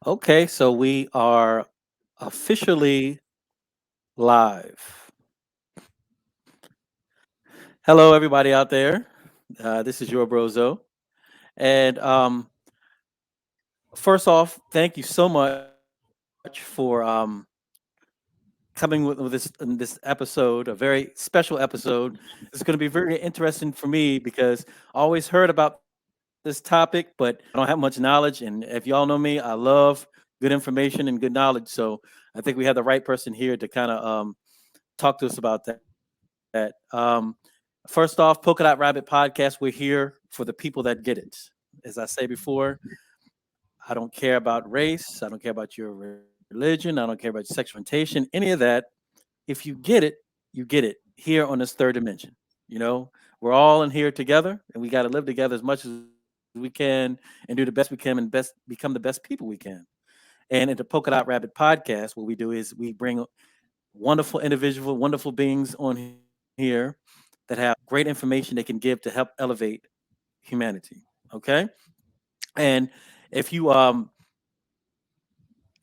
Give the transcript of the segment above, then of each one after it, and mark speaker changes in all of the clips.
Speaker 1: Okay, so we are officially live. Hello, everybody out there. This is your Brozo. And first off, thank you so much for coming with this episode, a very special episode. It's going to be very interesting for me because I always heard about this topic, but I don't have much knowledge. And if y'all know me, I love good information and good knowledge. So I think we have the right person here to kind of talk to us about that. First off, Polkadot Rabbit Podcast, we're here for the people that get it. As I say before, I don't care about race. I don't care about your religion. I don't care about your sexual orientation, any of that. If you get it, you get it here on this third dimension. You know, we're all in here together and we got to live together as much as we can and do the best we can and best become the best people we can. And in the Polkadot Rabbit podcast, what we do is we bring wonderful individual, wonderful beings on here that have great information they can give to help elevate humanity. Okay, and if you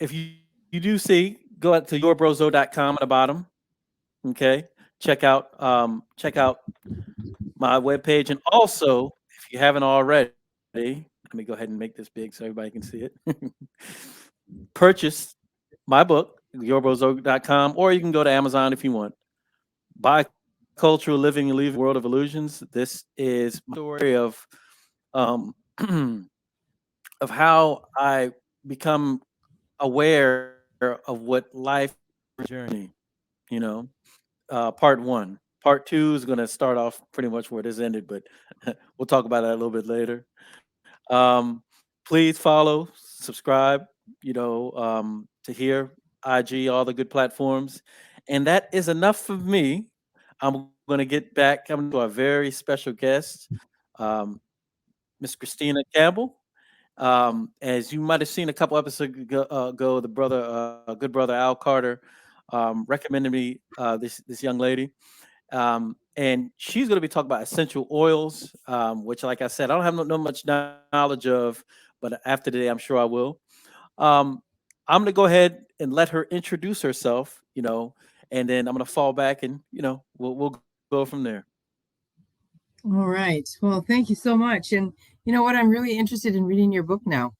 Speaker 1: if you do see, go out to yourbrozo.com at the bottom. Okay, check out my webpage, and also if you haven't already, let me go ahead and make this big so everybody can see it. Purchase my book, yourbrozo.com, or you can go to Amazon if you want. Bicultural Living and Leaving World of Illusions. This is my story um, of how I become aware of what life journey. You know, part one. Part two is going to start off pretty much where this ended, but we'll talk about that a little bit later. Please follow, subscribe. To hear IG, all the good platforms, and that is enough for me. I'm going to get back. I'm to our very special guest, um, Miss Christina Campbell. As you might have seen a couple episodes ago, the good brother Al Carter, recommended me this young lady, and she's going to be talking about essential oils, which, like I said, I don't have no much knowledge of, but after today, I'm sure I will. Um, I'm going to go ahead and let her introduce herself, and then I'm going to fall back and we'll go from there.
Speaker 2: All right. Well, thank you so much. And you know what? I'm really interested in reading your book now.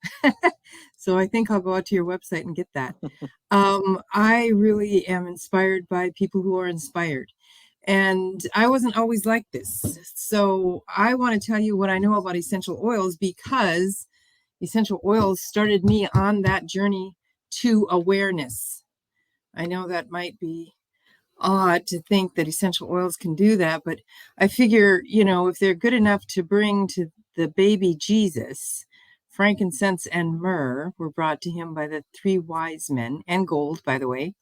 Speaker 2: So I think I'll go out to your website and get that. I really am inspired by people who are inspired. And I wasn't always like this. So I want to tell you what I know about essential oils because essential oils started me on that journey to awareness. I know that might be odd to think that essential oils can do that, but I figure, if they're good enough to bring to the baby Jesus, frankincense and myrrh were brought to him by the three wise men, and gold, by the way,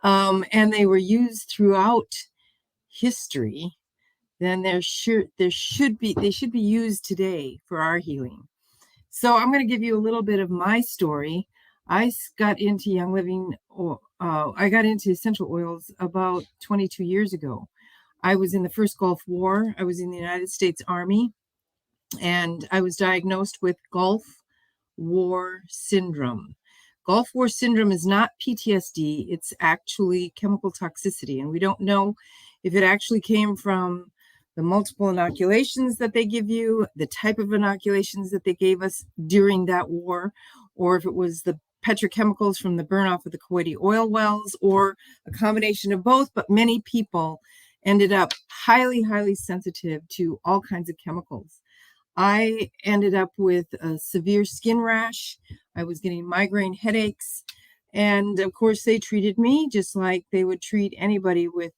Speaker 2: and they were used throughout history, then they should be used today for our healing. So I'm going to give you a little bit of my story. Got into Young Living, I got into essential oils about 22 years ago. I was in the first Gulf War. I was in the United States Army, and I was diagnosed with Gulf War syndrome. Gulf War syndrome is not PTSD, it's actually chemical toxicity. And we don't know if it actually came from the multiple inoculations that they give you, the type of inoculations that they gave us during that war, or if it was the petrochemicals from the burn off of the Kuwaiti oil wells, or a combination of both. But many people ended up highly, highly sensitive to all kinds of chemicals. I ended up with a severe skin rash. I was getting migraine headaches. And of course, they treated me just like they would treat anybody with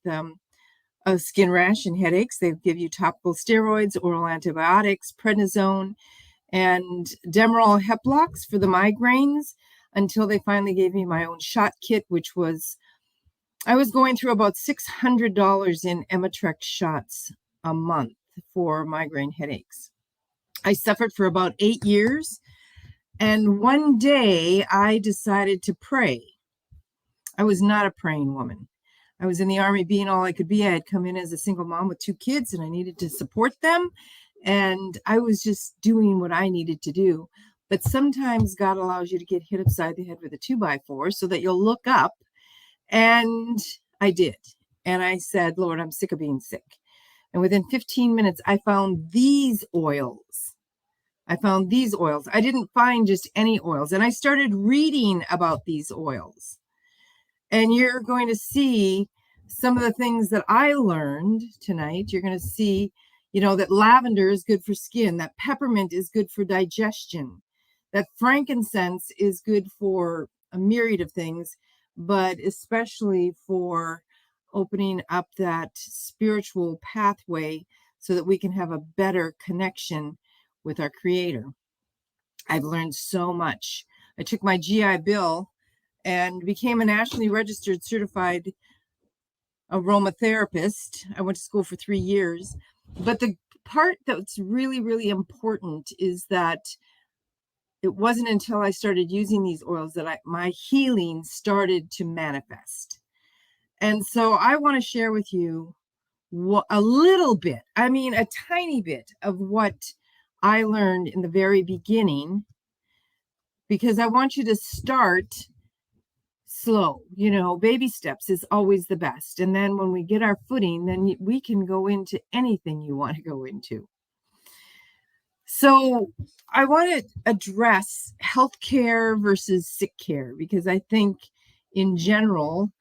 Speaker 2: a skin rash and headaches. They give you topical steroids, oral antibiotics, prednisone, and Demerol Heplox for the migraines until they finally gave me my own shot kit, which was, I was going through about $600 in Emitrex shots a month for migraine headaches. I suffered for about 8 years. And one day I decided to pray. I was not a praying woman. I was in the Army being all I could be. I had come in as a single mom with 2 kids and I needed to support them. And I was just doing what I needed to do. but sometimes God allows you to get hit upside the head with a 2x4 so that you'll look up. And I did. And I said, Lord, I'm sick of being sick. And within 15 minutes, I found these oils. I didn't find just any oils. And I started reading about these oils. And you're going to see some of the things that I learned tonight. You're going to see, that lavender is good for skin, that peppermint is good for digestion, that frankincense is good for a myriad of things, but especially for opening up that spiritual pathway so that we can have a better connection with our Creator. I've learned so much. I took my GI Bill and became a nationally registered certified aromatherapist. I went to school for 3 years. But the part that's really, really important is that it wasn't until I started using these oils that my healing started to manifest. And so I want to share with you a little bit, a tiny bit of what I learned in the very beginning, because I want you to start slow. Baby steps is always the best. And then when we get our footing, then we can go into anything you want to go into. So I want to address healthcare versus sick care, because I think in general,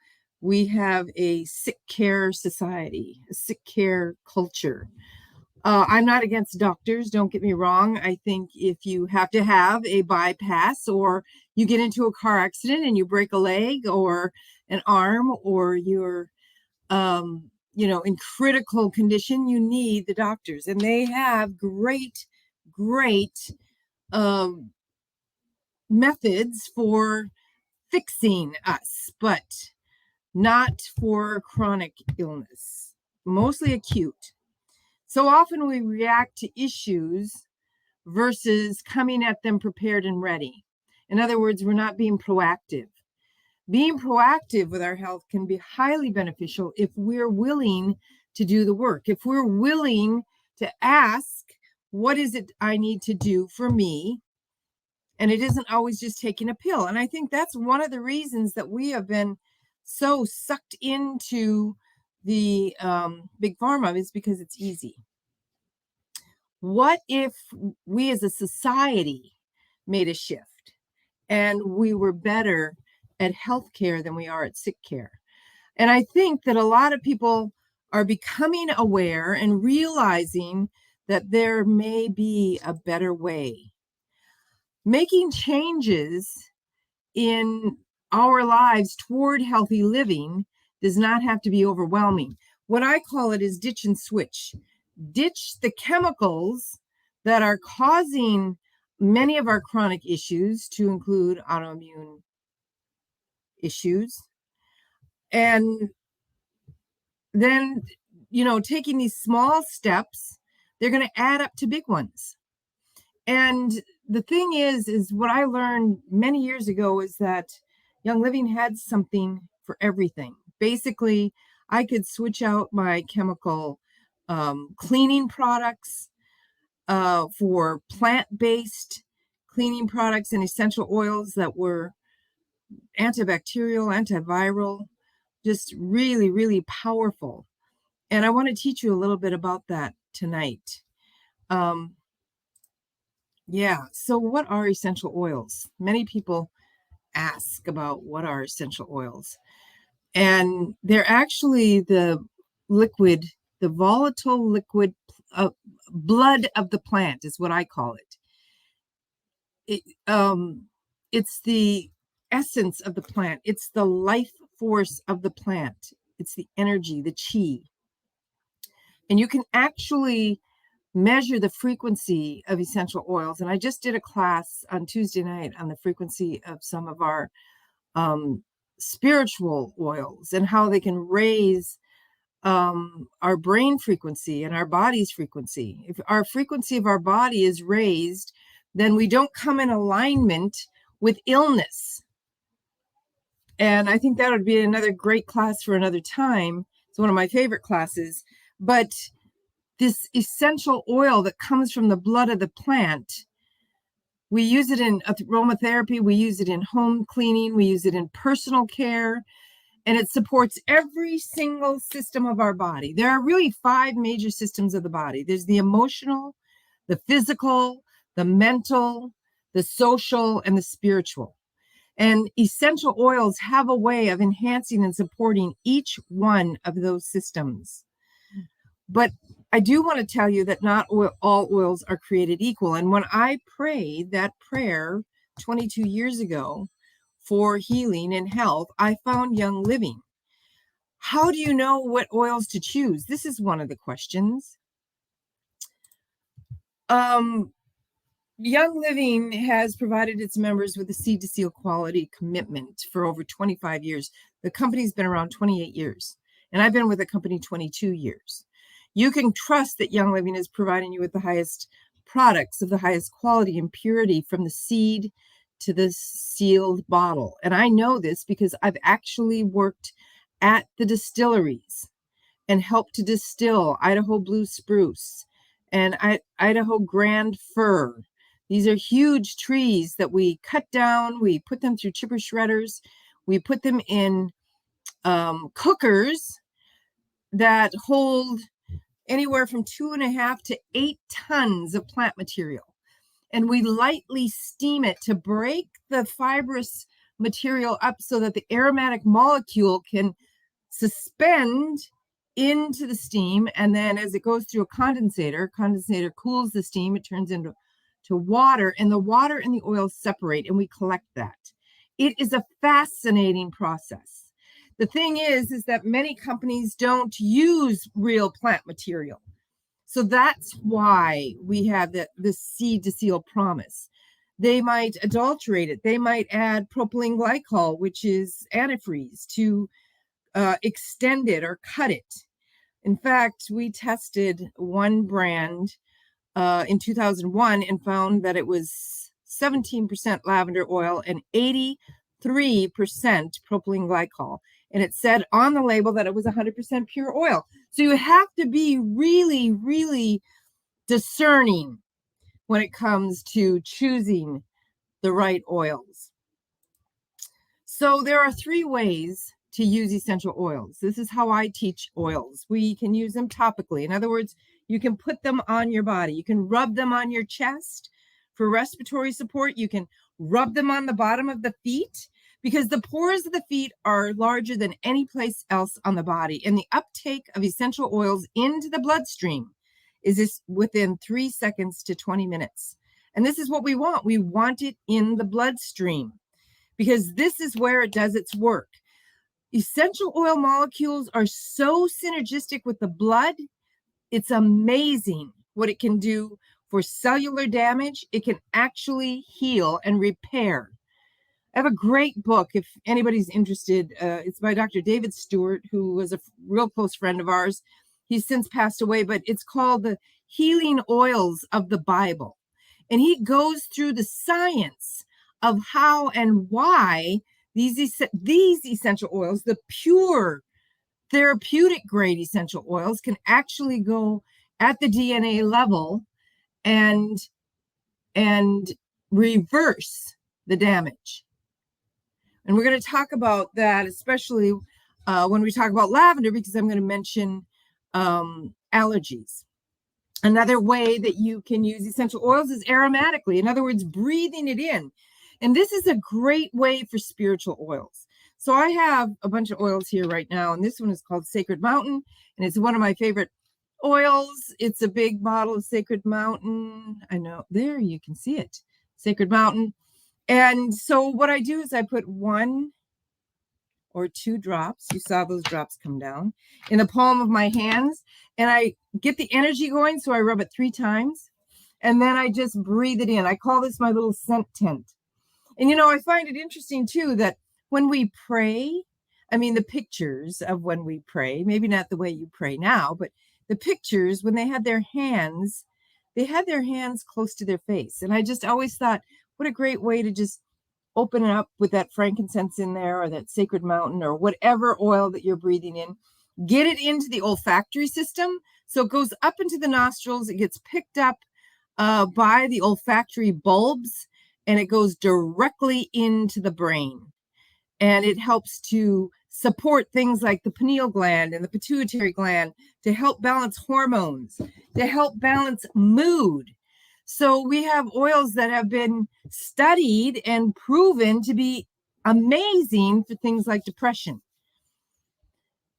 Speaker 2: we have a sick care society, a sick care culture. I'm not against doctors, don't get me wrong. I think if you have to have a bypass, or you get into a car accident and you break a leg or an arm, or you're, in critical condition, you need the doctors. And they have great methods for fixing us, but not for chronic illness, mostly acute. So often we react to issues versus coming at them prepared and ready. In other words, we're not being proactive. Being proactive with our health can be highly beneficial if we're willing to do the work, if we're willing to ask, what is it I need to do for me? And it isn't always just taking a pill. And I think that's one of the reasons that we have been so sucked into the big pharma, is because it's easy. What if we as a society made a shift and we were better at healthcare than we are at sick care? And I think that a lot of people are becoming aware and realizing that there may be a better way. Making changes in our lives toward healthy living does not have to be overwhelming. What I call it is ditch and switch. Ditch the chemicals that are causing many of our chronic issues, to include autoimmune issues. And then, taking these small steps, they're going to add up to big ones. And the thing is what I learned many years ago is that Young Living had something for everything. Basically, I could switch out my chemical cleaning products for plant-based cleaning products and essential oils that were antibacterial, antiviral, just really, really powerful. And I want to teach you a little bit about that tonight. So what are essential oils? Many people ask about what are essential oils. And they're actually the volatile liquid blood of the plant is what I call it. It's the essence of the plant. It's the life force of the plant. It's the energy, the chi. And you can actually measure the frequency of essential oils. And I just did a class on Tuesday night on the frequency of some of our spiritual oils and how they can raise our brain frequency and our body's frequency. If our frequency of our body is raised, then we don't come in alignment with illness. And I think that would be another great class for another time. It's one of my favorite classes. But this essential oil that comes from the blood of the plant We use it in aromatherapy. We use it in home cleaning. We use it in personal care. And it supports every single system of our body. There are really 5 major systems of the body. There's the emotional, the physical, the mental, the social, and the spiritual. And essential oils have a way of enhancing and supporting each one of those systems. But I do want to tell you that not all oils are created equal. And when I prayed that prayer 22 years ago for healing and health, I found Young Living. How do you know what oils to choose? This is one of the questions. Young Living has provided its members with a seed to seal quality commitment for over 25 years. The company's been around 28 years, and I've been with the company 22 years. You can trust that Young Living is providing you with the highest products of the highest quality and purity from the seed to the sealed bottle. And I know this because I've actually worked at the distilleries and helped to distill Idaho Blue Spruce and Idaho Grand Fir. These are huge trees that we cut down. We put them through chipper shredders. We put them in cookers that hold anywhere from 2.5 to 8 tons of plant material. And we lightly steam it to break the fibrous material up so that the aromatic molecule can suspend into the steam. And then as it goes through a condensator cools the steam, it turns into water, and the water and the oil separate, and we collect that. It is a fascinating process. The thing is that many companies don't use real plant material. So that's why we have the seed to seal promise. They might adulterate it. They might add propylene glycol, which is antifreeze, to extend it or cut it. In fact, we tested one brand in 2001 and found that it was 17% lavender oil and 83% propylene glycol. And it said on the label that it was 100% pure oil. So you have to be really, really discerning when it comes to choosing the right oils. So there are 3 ways to use essential oils. This is how I teach oils. We can use them topically. In other words, you can put them on your body. You can rub them on your chest for respiratory support. You can rub them on the bottom of the feet, because the pores of the feet are larger than any place else on the body. And the uptake of essential oils into the bloodstream is within 3 seconds to 20 minutes. And this is what we want. We want it in the bloodstream because this is where it does its work. Essential oil molecules are so synergistic with the blood. It's amazing what it can do for cellular damage. It can actually heal and repair. I have a great book if anybody's interested. It's by Dr. David Stewart, who was a real close friend of ours. He's since passed away, but it's called The Healing Oils of the Bible. And he goes through the science of how and why these essential oils, the pure therapeutic grade essential oils, can actually go at the DNA level and reverse the damage. And we're going to talk about that, especially when we talk about lavender, because I'm going to mention allergies. Another way that you can use essential oils is aromatically. In other words, breathing it in. And this is a great way for spiritual oils. So I have a bunch of oils here right now, and this one is called Sacred Mountain, and it's one of my favorite oils. It's a big bottle of Sacred Mountain. I know, there you can see it, Sacred Mountain. And so what I do is I put 1 or 2 drops, you saw those drops come down, in the palm of my hands, and I get the energy going, so I rub it 3 times, and then I just breathe it in. I call this my little scent tent. And, you know, I find it interesting, too, that when we pray, I mean, the pictures of when we pray, maybe not the way you pray now, but the pictures, when they had their hands close to their face. And I just always thought, what a great way to just open it up with that frankincense in there, or that Sacred Mountain, or whatever oil that you're breathing in. Get it into the olfactory system. So it goes up into the nostrils. It gets picked up by the olfactory bulbs. and it goes directly into the brain. And it helps to support things like the pineal gland and the pituitary gland, to help balance hormones, to help balance mood. So we have oils that have been studied and proven to be amazing for things like depression,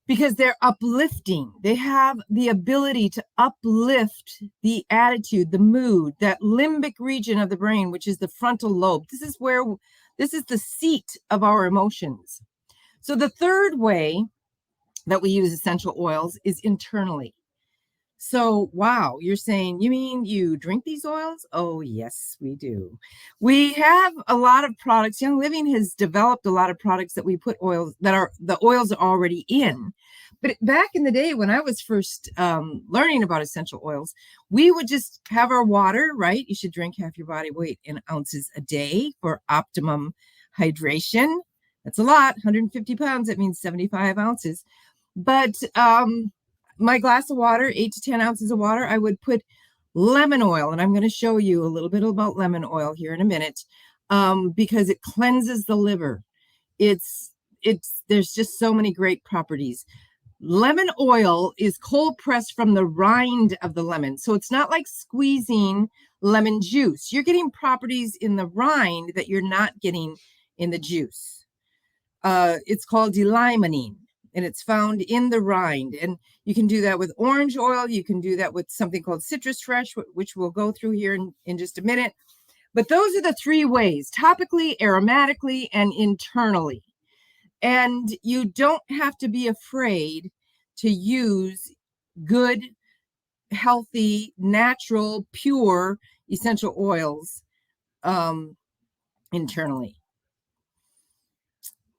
Speaker 2: because they're uplifting. They have the ability to uplift the attitude, the mood, that limbic region of the brain, which is the frontal lobe. This is the seat of our emotions. So the third way that we use essential oils is internally. So, wow, you're saying, you mean you drink these oils? Oh, yes, we do. We have a lot of products. Young Living has developed a lot of products that we put oils, the oils are already in. But back in the day when I was first learning about essential oils, we would just have our water, right? You should drink half your body weight in ounces a day for optimum hydration. That's a lot, 150 pounds. That means 75 ounces. But my glass of water, 8 to 10 ounces of water, I would put lemon oil. And I'm going to show you a little bit about lemon oil here in a minute, because it cleanses the liver. There's just so many great properties. Lemon oil is cold pressed from the rind of the lemon. So it's not like squeezing lemon juice. You're getting properties in the rind that you're not getting in the juice. It's called D-limonene, and it's found in the rind. And you can do that with orange oil. You can do that with something called citrus fresh, which we'll go through here in just a minute. But those are the three ways: topically, aromatically, and internally. And you don't have to be afraid to use good, healthy, natural, pure essential oils internally.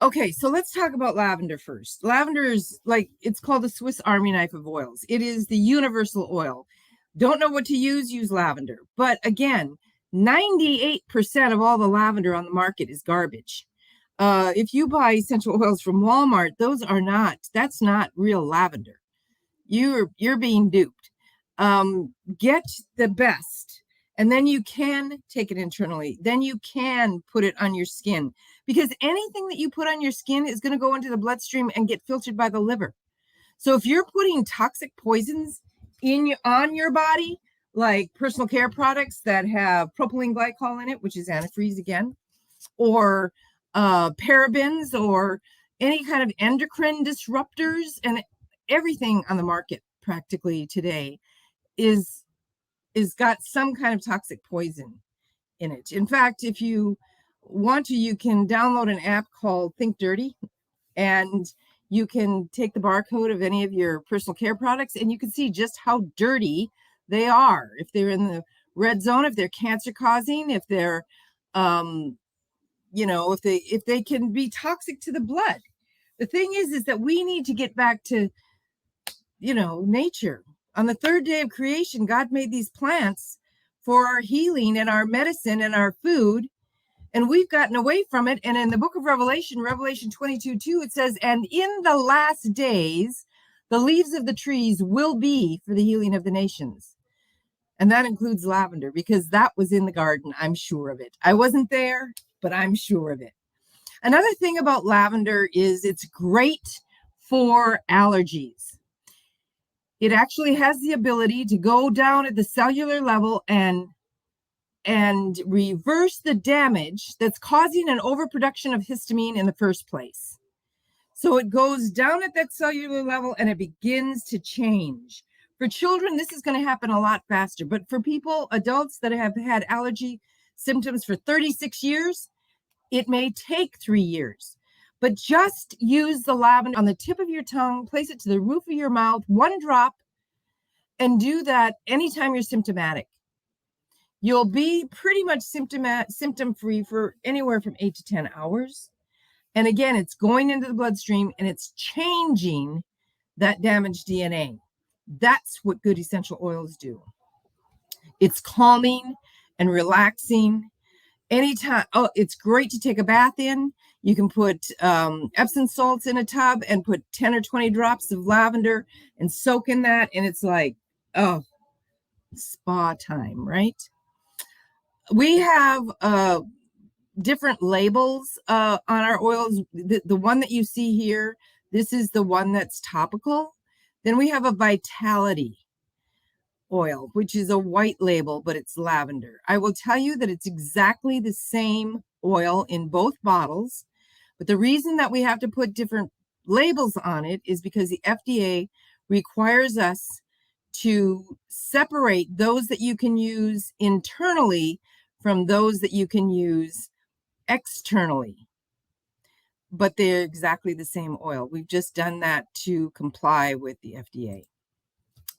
Speaker 2: Okay, so let's talk about lavender first. Lavender is it's called the Swiss Army knife of oils. It is the universal oil. Don't know what to use lavender. But again, 98% of all the lavender on the market is garbage. If you buy essential oils from Walmart, that's not real lavender. You're being duped. Get the best, and then you can take it internally. Then you can put it on your skin, because anything that you put on your skin is going to go into the bloodstream and get filtered by the liver. So if you're putting toxic poisons on your body, like personal care products that have propylene glycol in it, which is antifreeze again, or parabens, or any kind of endocrine disruptors, and everything on the market practically today is got some kind of toxic poison in it. In fact, if you want to, you can download an app called Think Dirty, and you can take the barcode of any of your personal care products, and you can see just how dirty they are. If they're in the red zone, if they're cancer causing, if they're if they can be toxic to the blood. The thing is that we need to get back to, nature. On the third day of creation, God made these plants for our healing and our medicine and our food, and we've gotten away from it. And in the book of Revelation 22:2, it says, "And in the last days, the leaves of the trees will be for the healing of the nations." And that includes lavender, because that was in the garden. I'm sure of it. I wasn't there, but I'm sure of it. Another thing about lavender is it's great for allergies. It actually has the ability to go down at the cellular level and reverse the damage that's causing an overproduction of histamine in the first place. So it goes down at that cellular level and it begins to change. For children, this is going to happen a lot faster. But for people, adults that have had allergy symptoms for 36 years, it may take 3 years. But just use the lavender on the tip of your tongue, place it to the roof of your mouth, 1 drop, and do that anytime you're symptomatic. You'll be pretty much symptom-free for anywhere from 8 to 10 hours. And again, it's going into the bloodstream and it's changing that damaged DNA. That's what good essential oils do. It's calming and relaxing. Anytime. Oh, it's great to take a bath in. You can put Epsom salts in a tub and put 10 or 20 drops of lavender and soak in that. And it's like, spa time, right? We have different labels on our oils. The one that you see here, this is the one that's topical. Then we have a Vitality oil, which is a white label, but it's lavender. I will tell you that it's exactly the same oil in both bottles, but the reason that we have to put different labels on it is because the FDA requires us to separate those that you can use internally from those that you can use externally. But they're exactly the same oil. We've just done that to comply with the FDA.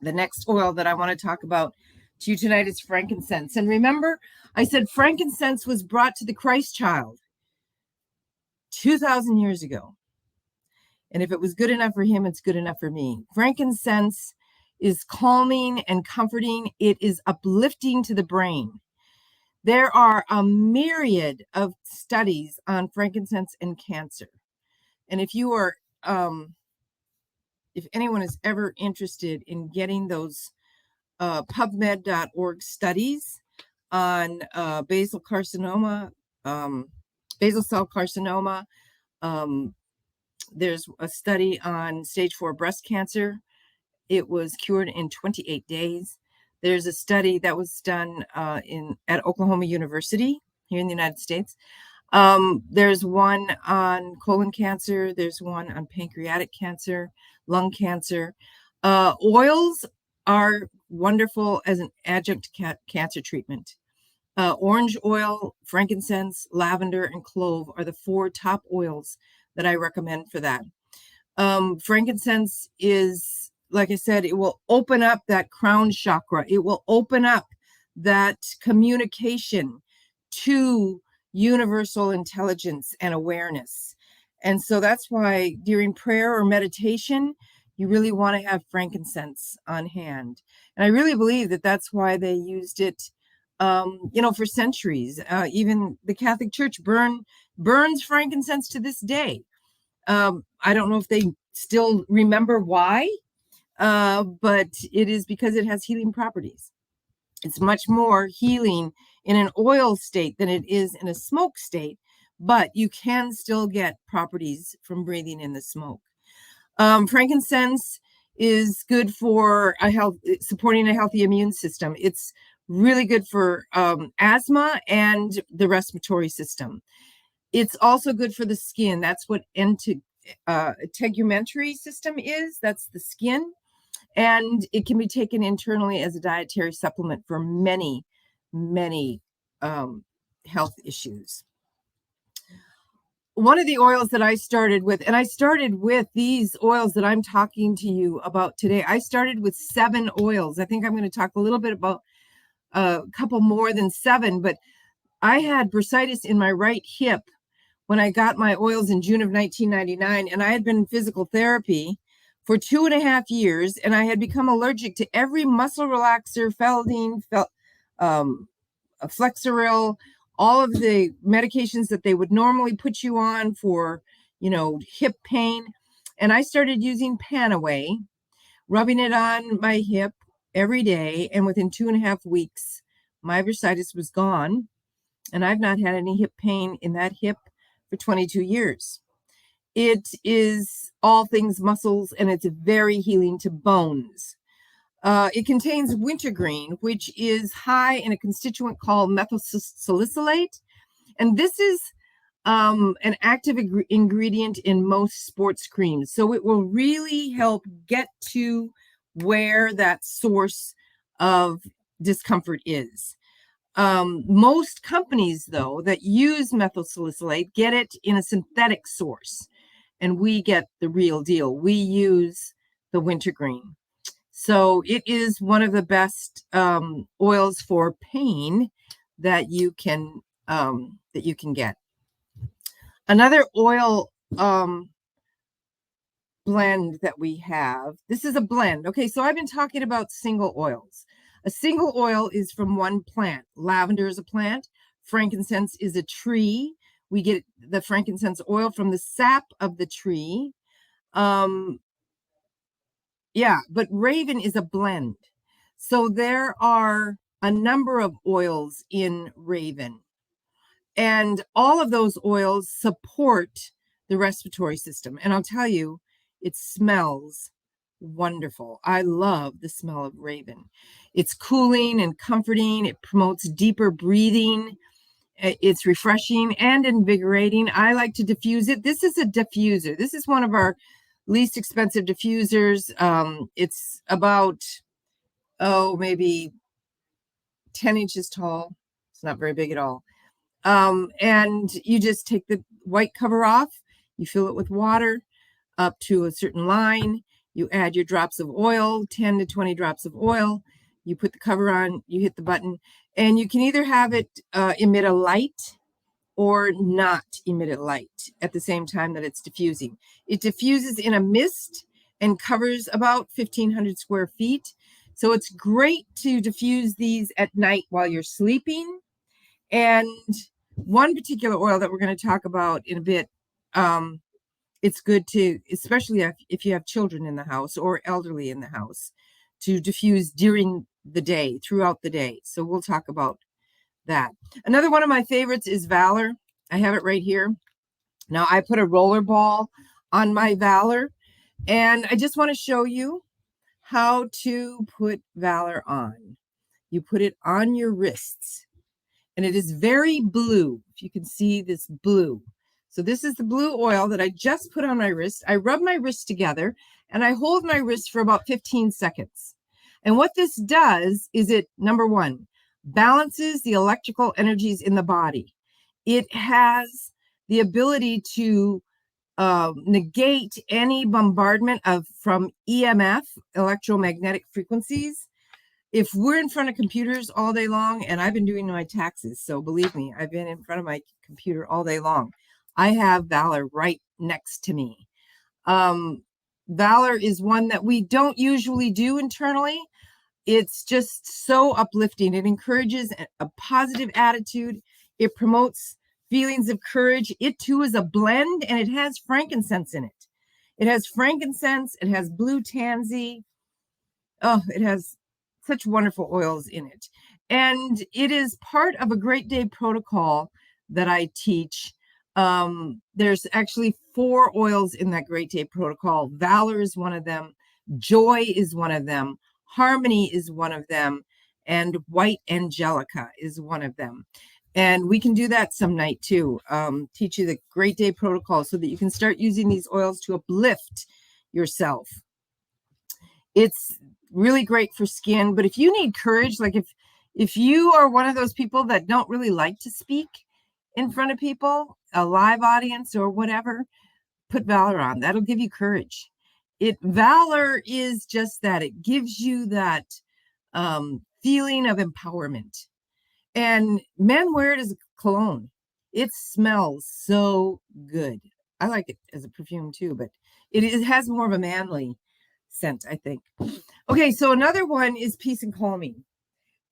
Speaker 2: The next oil that I want to talk about to you tonight is frankincense. And remember, I said frankincense was brought to the Christ child 2,000 years ago. And if it was good enough for him, it's good enough for me. Frankincense is calming and comforting. It is uplifting to the brain. There are a myriad of studies on frankincense and cancer. And if you are, if anyone is ever interested in getting those PubMed.org studies on basal carcinoma, basal cell carcinoma, there's a study on stage 4 breast cancer. It was cured in 28 days. There's a study that was done at Oklahoma University here in the United States. There's one on colon cancer. There's one on pancreatic cancer, lung cancer. Oils are wonderful as an adjunct to cancer treatment. Orange oil, frankincense, lavender, and clove are the 4 top oils that I recommend for that. Frankincense is, like I said, it will open up that crown chakra. It will open up that communication to universal intelligence and awareness. And so that's why during prayer or meditation, you really want to have frankincense on hand. And I really believe that that's why they used it, for centuries. Even the Catholic Church burns frankincense to this day. I don't know if they still remember why, but it is because it has healing properties. It's much more healing in an oil state than it is in a smoke state, but you can still get properties from breathing in the smoke. Frankincense is good for supporting a healthy immune system. It's really good for asthma and the respiratory system. It's also good for the skin. That's what integumentary system is. That's the skin. And it can be taken internally as a dietary supplement for many, many health issues. One of the oils that I started with, and I started with these oils that I'm talking to you about today. I started with 7 oils. I think I'm going to talk a little bit about a couple more than 7, but I had bursitis in my right hip when I got my oils in June of 1999, and I had been in physical therapy for 2.5 years, and I had become allergic to every muscle relaxer, Feldine, Flexeril, all of the medications that they would normally put you on for, hip pain. And I started using Panaway, rubbing it on my hip every day. And within 2.5 weeks, my bursitis was gone. And I've not had any hip pain in that hip for 22 years. It is all things muscles, and it's very healing to bones. It contains wintergreen, which is high in a constituent called methylsalicylate. And this is an active ingredient in most sports creams. So it will really help get to where that source of discomfort is. Most companies, though, that use methylsalicylate get it in a synthetic source, and we get the real deal. We use the wintergreen. So it is one of the best oils for pain that you can get. Another oil blend that we have. This is a blend. Okay, so I've been talking about single oils. A single oil is from one plant. Lavender is a plant. Frankincense is a tree. We get the frankincense oil from the sap of the tree. But Raven is a blend. So there are a number of oils in Raven. And all of those oils support the respiratory system. And I'll tell you, it smells wonderful. I love the smell of raven. It's cooling and comforting. It promotes deeper breathing. It's refreshing and invigorating. I like to diffuse it. This is a diffuser. This is one of our least expensive diffusers. It's about, maybe 10 inches tall. It's not very big at all. And you just take the white cover off. You fill it with water up to a certain line. You add your drops of oil, 10 to 20 drops of oil. You put the cover on, you hit the button, and you can either have it emit a light or not emit a light at the same time that it's diffusing. It diffuses in a mist and covers about 1,500 square feet. So it's great to diffuse these at night while you're sleeping. And one particular oil that we're going to talk about in a bit, it's good to, especially if you have children in the house or elderly in the house, to diffuse during the day, throughout the day. So we'll talk about that. Another one of my favorites is Valor. I have it right here. Now I put a roller ball on my Valor, and I just want to show you how to put Valor on. You put it on your wrists, and it is very blue. If you can see this blue. So this is the blue oil that I just put on my wrist. I rub my wrists together and I hold my wrist for about 15 seconds. And what this does is it, number one, balances the electrical energies in the body. It has the ability to negate any bombardment from EMF, electromagnetic frequencies. If we're in front of computers all day long, and I've been doing my taxes, so believe me, I've been in front of my computer all day long. I have Valor right next to me. Valor is one that we don't usually do internally. It's just so uplifting. It encourages a positive attitude. It promotes feelings of courage. It too is a blend, and it has frankincense in it. It has frankincense. It has blue tansy. Oh, it has such wonderful oils in it. And it is part of a Great Day protocol that I teach. There's actually 4 oils in that Great Day protocol. Valor is one of them. Joy is one of them. Harmony is one of them. And White Angelica is one of them. And we can do that some night too. Teach you the Great Day protocol so that you can start using these oils to uplift yourself. It's really great for skin, but if you need courage, like if you are one of those people that don't really like to speak in front of people, a live audience or whatever, put Valor on. That'll give you courage. Valor is just that. It gives you that feeling of empowerment. And men wear it as a cologne. It smells so good. I like it as a perfume too, but it has more of a manly scent, I think. Okay, so another one is Peace and Calming.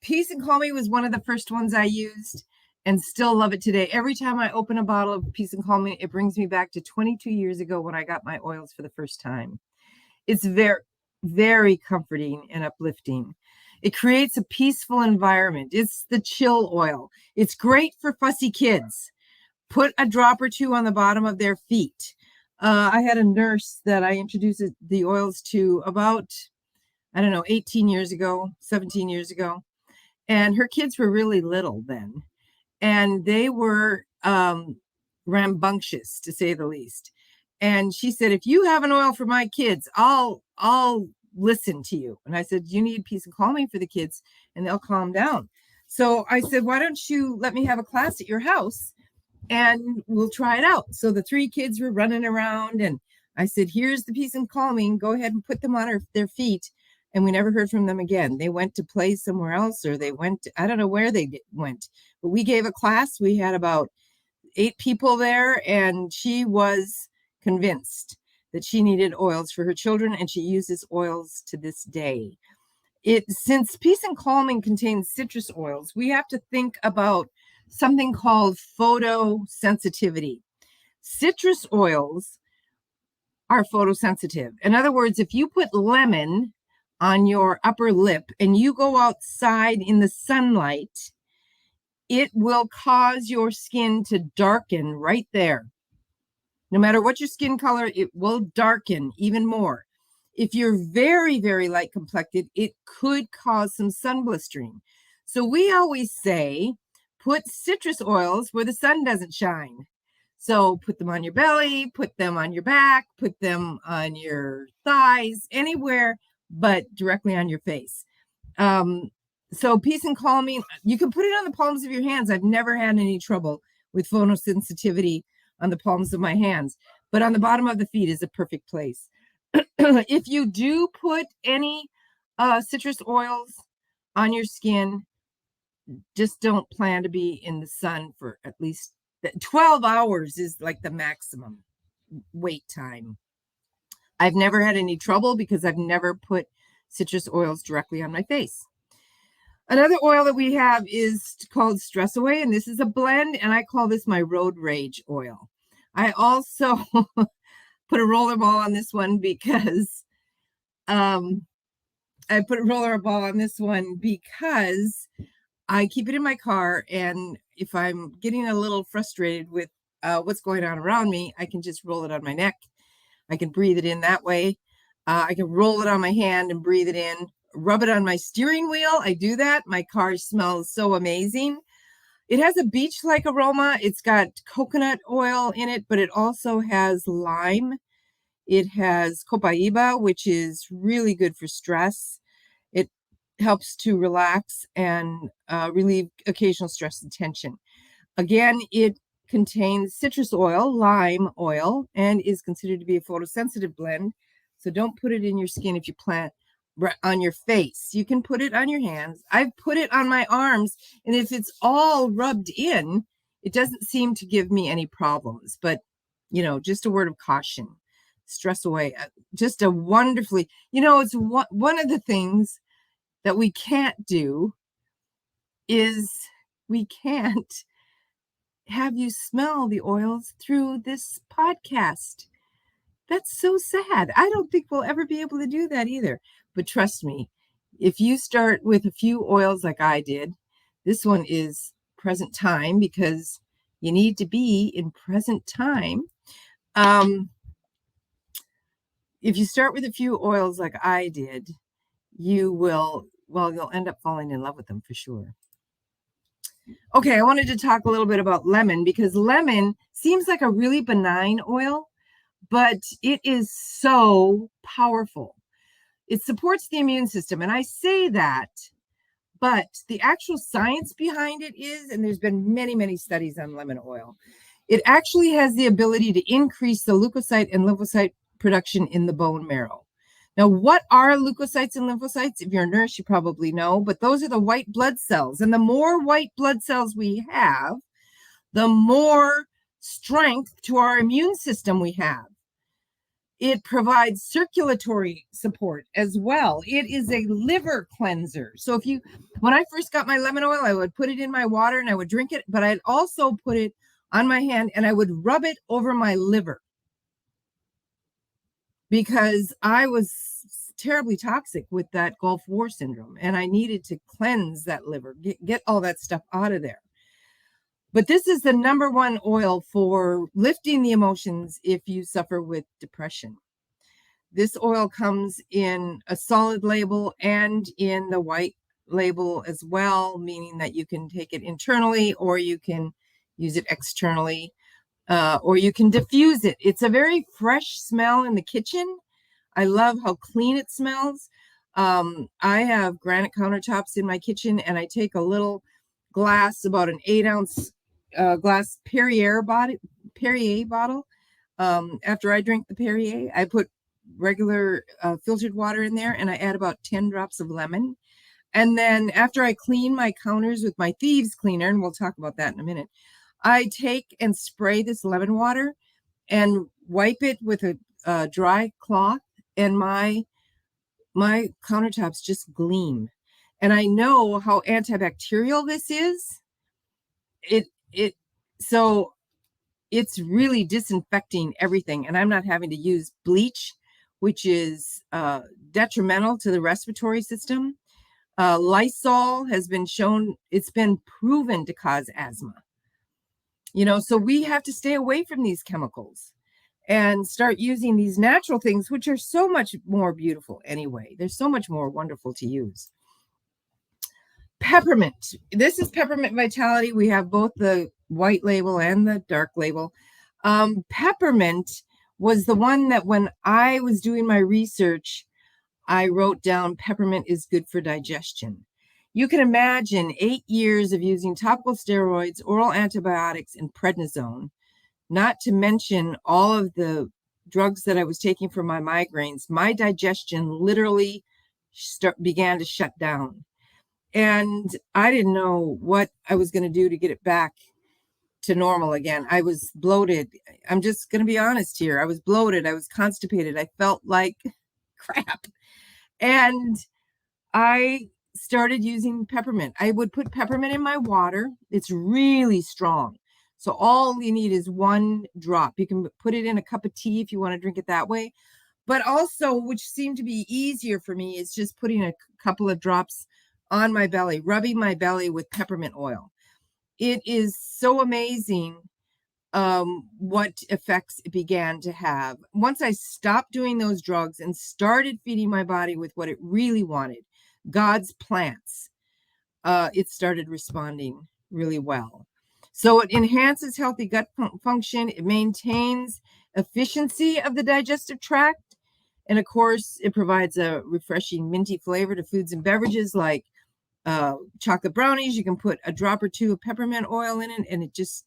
Speaker 2: Peace and Calming was one of the first ones I used and still love it today. Every time I open a bottle of Peace and Calming, it brings me back to 22 years ago when I got my oils for the first time. It's very, very comforting and uplifting. It creates a peaceful environment. It's the chill oil. It's great for fussy kids. Put a drop or two on the bottom of their feet. I had a nurse that I introduced the oils to about, 18 years ago, 17 years ago. And her kids were really little then. And they were rambunctious, to say the least. And she said, if you have an oil for my kids, I'll listen to you. And I said, you need Peace and Calming for the kids, and they'll calm down. So I said, why don't you let me have a class at your house and we'll try it out. So the 3 kids were running around, and I said, here's the Peace and Calming. Go ahead and put them on their feet. And we never heard from them again. They went to play somewhere else, or they went, I don't know where they went. But we gave a class. We had about 8 people there, and she was convinced that she needed oils for her children, and she uses oils to this day. Since Peace and Calming contains citrus oils, we have to think about something called photosensitivity. Citrus oils are photosensitive. In other words, if you put lemon on your upper lip and you go outside in the sunlight, it will cause your skin to darken right there. No matter what your skin color, it will darken even more. If you're very, very light complected, it could cause some sun blistering. So we always say, put citrus oils where the sun doesn't shine. So put them on your belly, put them on your back, put them on your thighs, anywhere but directly on your face. So peace and calming, you can put it on the palms of your hands. I've never had any trouble with photosensitivity on the palms of my hands, but on the bottom of the feet is a perfect place. If you do put any citrus oils on your skin, just don't plan to be in the sun for at least 12 hours is like the maximum wait time. I've never had any trouble because I've never put citrus oils directly on my face. Another oil that we have is called Stress Away, and this is a blend, and I call this my road rage oil. I also put a rollerball on this one because I keep it in my car, and if I'm getting a little frustrated with what's going on around me, I can just roll it on my neck. I can breathe it in that way. I can roll it on my hand and breathe it in. Rub it on my steering wheel. I do that. My car smells so amazing. It has a beach-like aroma. It's got coconut oil in it, but it also has lime. It has copaiba, which is really good for stress. It helps to relax and relieve occasional stress and tension. Again, it contains citrus oil, lime oil, and is considered to be a photosensitive blend. So don't put it in your skin if you plan on your face. You can put it on your hands. I've put it on my arms, and if it's all rubbed in, it doesn't seem to give me any problems. But, just a word of caution. Stress Away, just a wonderfully, it's one of the things that we can't do is we can't have you smell the oils through this podcast. That's so sad. I don't think we'll ever be able to do that either. But trust me, if you start with a few oils like I did, this one is present time because you need to be in present time. If you start with a few oils like I did, you'll end up falling in love with them for sure. Okay, I wanted to talk a little bit about lemon because lemon seems like a really benign oil, but it is so powerful. It supports the immune system. And I say that, but the actual science behind it is, and there's been many, many studies on lemon oil, it actually has the ability to increase the leukocyte and lymphocyte production in the bone marrow. Now, what are leukocytes and lymphocytes? If you're a nurse, you probably know, but those are the white blood cells. And the more white blood cells we have, the more strength to our immune system we have. It provides circulatory support as well. It is a liver cleanser. So when I first got my lemon oil, I would put it in my water and I would drink it, but I'd also put it on my hand and I would rub it over my liver because I was terribly toxic with that Gulf War syndrome and I needed to cleanse that liver, get all that stuff out of there. But this is the number one oil for lifting the emotions if you suffer with depression. This oil comes in a solid label and in the white label as well, meaning that you can take it internally or you can use it externally or you can diffuse it. It's a very fresh smell in the kitchen. I love how clean it smells. I have granite countertops in my kitchen and I take a little glass, about an 8-ounce glass Perrier bottle. After I drink the Perrier, I put regular filtered water in there and I add about 10 drops of lemon. And then after I clean my counters with my Thieves cleaner, and we'll talk about that in a minute, I take and spray this lemon water and wipe it with a dry cloth, and my countertops just gleam. And I know how antibacterial this is. So it's really disinfecting everything, and I'm not having to use bleach, which is detrimental to the respiratory system. Lysol has been shown, it's been proven to cause asthma. So we have to stay away from these chemicals and start using these natural things, which are so much more beautiful anyway. They're so much more wonderful to use. Peppermint. This is Peppermint Vitality. We have both the white label and the dark label. Peppermint was the one that when I was doing my research, I wrote down peppermint is good for digestion. You can imagine 8 years of using topical steroids, oral antibiotics, and prednisone, not to mention all of the drugs that I was taking for my migraines. My digestion literally began to shut down. And I didn't know what I was going to do to get it back to normal again. I was bloated. I'm just going to be honest here. I was bloated. I was constipated. I felt like crap. And I started using peppermint. I would put peppermint in my water. It's really strong. So all you need is 1 drop. You can put it in a cup of tea if you want to drink it that way. But also, which seemed to be easier for me, is just putting a couple of drops on my belly, rubbing my belly with peppermint oil. It is so amazing what effects it began to have. Once I stopped doing those drugs and started feeding my body with what it really wanted, God's plants, it started responding really well. So it enhances healthy gut function. It maintains efficiency of the digestive tract. And of course, it provides a refreshing minty flavor to foods and beverages like chocolate brownies. You can put a drop or 2 of peppermint oil in it, and it just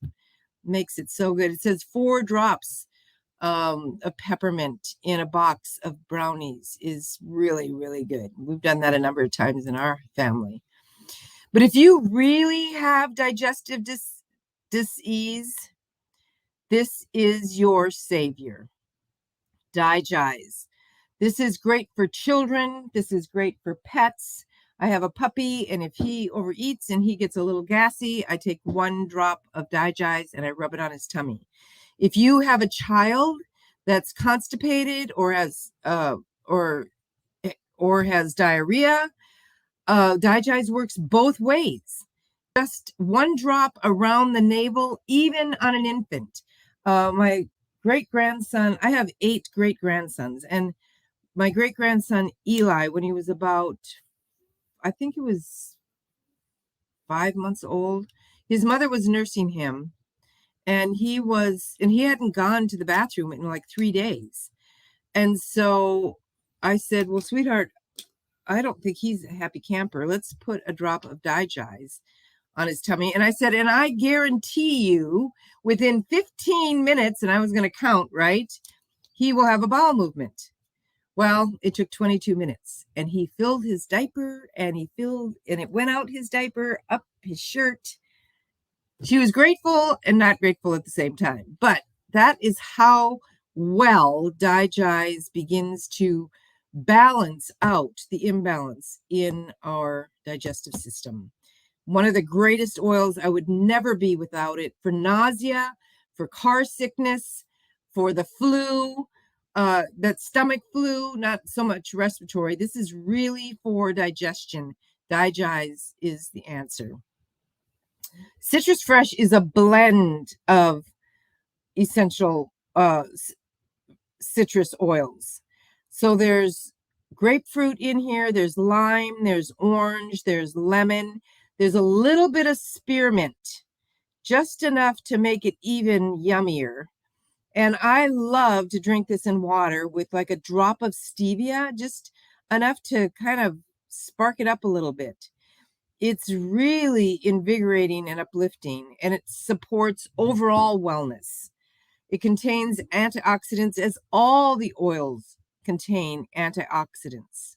Speaker 2: makes it so good. It says 4 drops of peppermint in a box of brownies is really, really good. We've done that a number of times in our family. But if you really have digestive dis-ease, this is your savior. Digize. This is great for children. This is great for pets. I have a puppy, and if he overeats and he gets a little gassy, I take 1 drop of Digize and I rub it on his tummy. If you have a child that's constipated or has diarrhea, Digize works both ways. Just 1 drop around the navel, even on an infant. My great-grandson, I have 8 great-grandsons, and my great-grandson Eli, when he was about, I think he was 5 months old, his mother was nursing him, and he hadn't gone to the bathroom in like 3 days. And so I said, well, sweetheart, I don't think he's a happy camper. Let's put a drop of Digize on his tummy. And I said, and I guarantee you within 15 minutes, and I was going to count, right? He will have a bowel movement. Well, it took 22 minutes, and he filled his diaper, and it went out his diaper, up his shirt. She was grateful and not grateful at the same time. But that is how well Digize begins to balance out the imbalance in our digestive system. One of the greatest oils. I would never be without it for nausea, for car sickness, for the flu, that stomach flu, not so much respiratory. This is really for digestion. Digize is the answer. Citrus Fresh is a blend of essential citrus oils. So there's grapefruit in here, there's lime, there's orange, there's lemon, there's a little bit of spearmint, just enough to make it even yummier. And I love to drink this in water with like a drop of stevia, just enough to kind of spark it up a little bit. It's really invigorating and uplifting, and it supports overall wellness. It contains antioxidants, as all the oils contain antioxidants.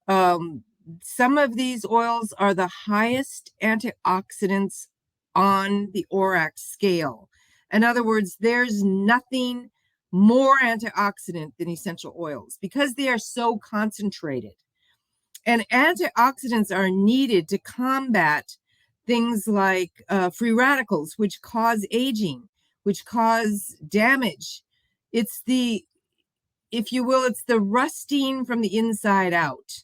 Speaker 2: Some of these oils are the highest antioxidants on the ORAC scale. In other words, there's nothing more antioxidant than essential oils because they are so concentrated. And antioxidants are needed to combat things like free radicals, which cause aging, which cause damage. It's the, if you will, it's the rusting from the inside out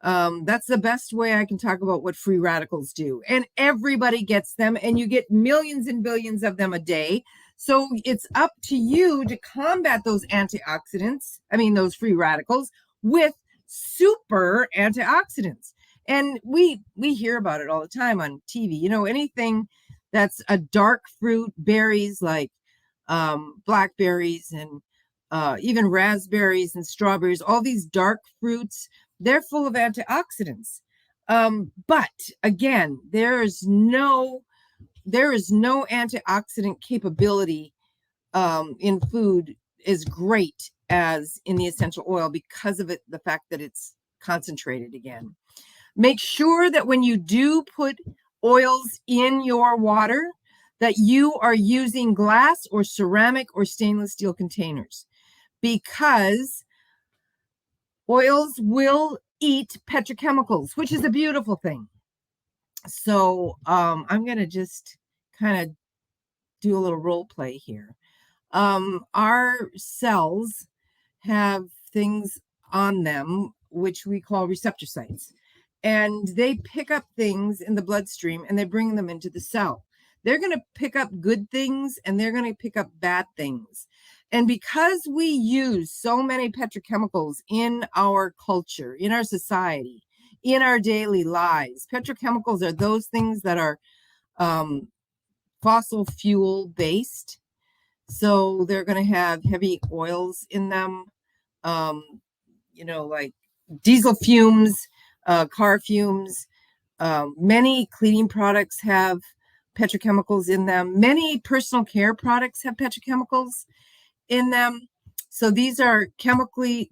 Speaker 2: That's the best way I can talk about what free radicals do. And everybody gets them, and you get millions and billions of them a day. So it's up to you to combat those antioxidants, those free radicals, with super antioxidants. And we hear about it all the time on TV. Anything that's a dark fruit, berries like blackberries and even raspberries and strawberries, all these dark fruits, they're full of antioxidants. But again, there is no antioxidant capability in food as great as in the essential oil because of the fact that it's concentrated again. Make sure that when you do put oils in your water, that you are using glass or ceramic or stainless steel containers, because oils will eat petrochemicals, which is a beautiful thing. So I'm going to just kind of do a little role play here. Our cells have things on them which we call receptor sites, and they pick up things in the bloodstream and they bring them into the cell. They're going to pick up good things and they're going to pick up bad things. And because we use so many petrochemicals in our culture, in our society, in our daily lives, petrochemicals are those things that are fossil fuel based. So they're going to have heavy oils in them, like diesel fumes, car fumes. Many cleaning products have petrochemicals in them. Many personal care products have petrochemicals in them. So these are chemicals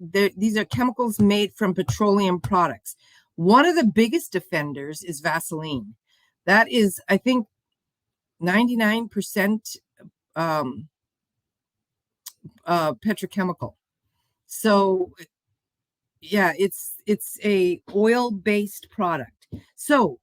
Speaker 2: made from petroleum products. One of the biggest offenders is Vaseline. That is, I think, 99% petrochemical. So yeah, it's a oil-based product. So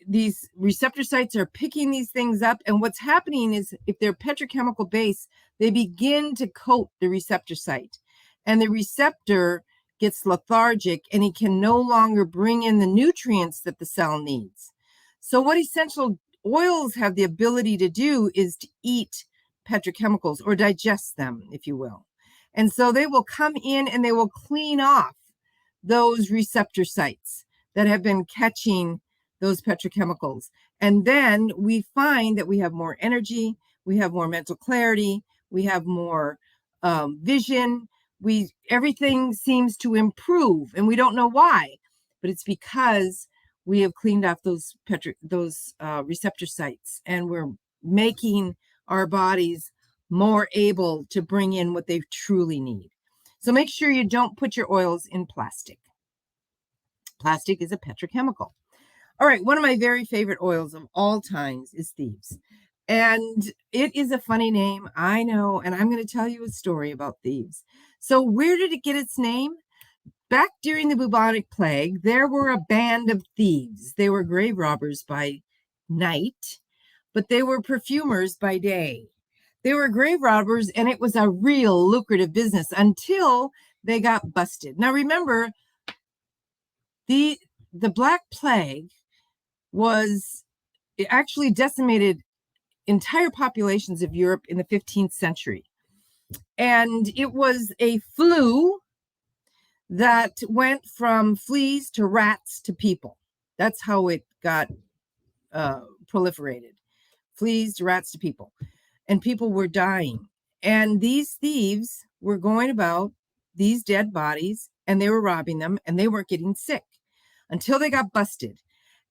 Speaker 2: these receptor sites are picking these things up, and what's happening is, if they're petrochemical based, they begin to coat the receptor site, and the receptor gets lethargic and he can no longer bring in the nutrients that the cell needs. So what essential oils have the ability to do is to eat petrochemicals, or digest them, if you will. And so they will come in and they will clean off those receptor sites that have been catching those petrochemicals. And then we find that we have more energy, we have more mental clarity, we have more vision. Everything seems to improve, and we don't know why, but it's because we have cleaned off those receptor sites, and we're making our bodies more able to bring in what they truly need. So make sure you don't put your oils in plastic. Plastic is a petrochemical. All right, one of my very favorite oils of all times is Thieves. And it is a funny name, I know, and I'm going to tell you a story about Thieves. So where did it get its name? Back during the bubonic plague, there were a band of thieves. They were grave robbers by night, but they were perfumers by day. They were grave robbers, and it was a real lucrative business until they got busted. Now remember, the Black Plague it actually decimated entire populations of Europe in the 15th century. And it was a flu that went from fleas to rats to people. That's how it got proliferated. Fleas to rats to people. And people were dying. And these thieves were going about these dead bodies, and they were robbing them, and they weren't getting sick until they got busted.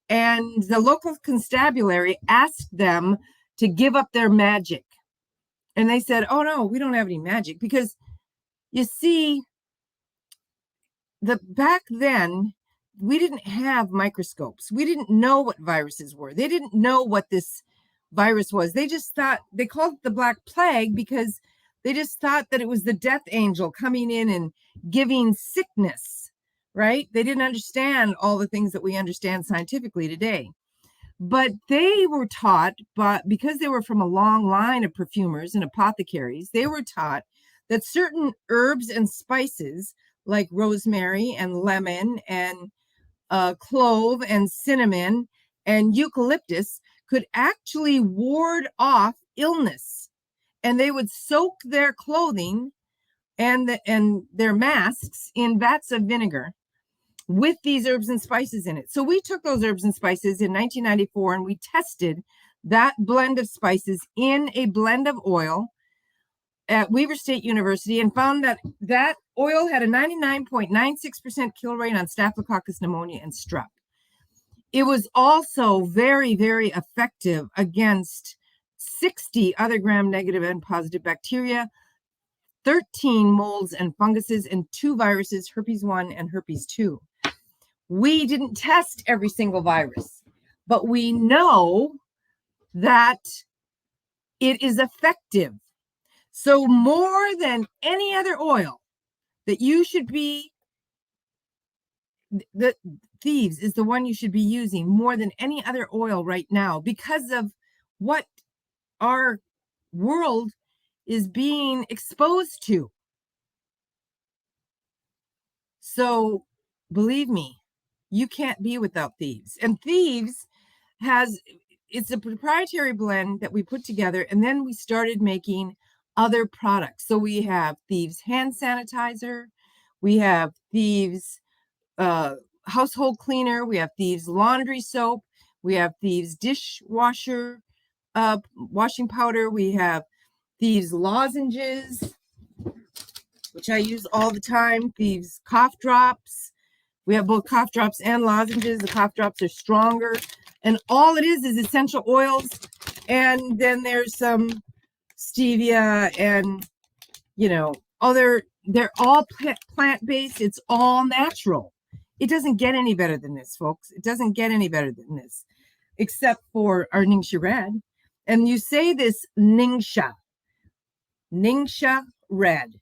Speaker 2: And the local constabulary asked them to give up their magic. And they said, oh, no, we don't have any magic. Because, you see, back then, we didn't have microscopes. We didn't know what viruses were. They didn't know what this virus was. They just thought, they called it the Black Plague because they just thought that it was the death angel coming in and giving sickness, right? They didn't understand all the things that we understand scientifically today. But they were taught, but because they were from a long line of perfumers and apothecaries, they were taught that certain herbs and spices like rosemary and lemon and clove and cinnamon and eucalyptus could actually ward off illness. And they would soak their clothing and their masks in vats of vinegar with these herbs and spices in it. So we took those herbs and spices in 1994 and we tested that blend of spices in a blend of oil at Weaver State University and found that that oil had a 99.96% kill rate on Staphylococcus pneumonia and strep. It was also very, very effective against 60 other gram-negative and positive bacteria, 13 molds and funguses, and 2 viruses, herpes 1 and herpes 2. We didn't test every single virus, but we know that it is effective. So more than any other oil that you should be, the Thieves is the one you should be using more than any other oil right now because of what our world is being exposed to. So believe me, you can't be without Thieves. And Thieves it's a proprietary blend that we put together, and then we started making other products. So we have Thieves hand sanitizer, we have Thieves household cleaner, we have Thieves laundry soap, we have Thieves dishwasher washing powder, we have Thieves lozenges, which I use all the time, Thieves cough drops. We have both cough drops and lozenges. The cough drops are stronger. And all it is essential oils. And then there's some stevia and, they're all plant-based. It's all natural. It doesn't get any better than this, folks. It doesn't get any better than this, except for our Ningxia Red. And you say this Ningxia Red.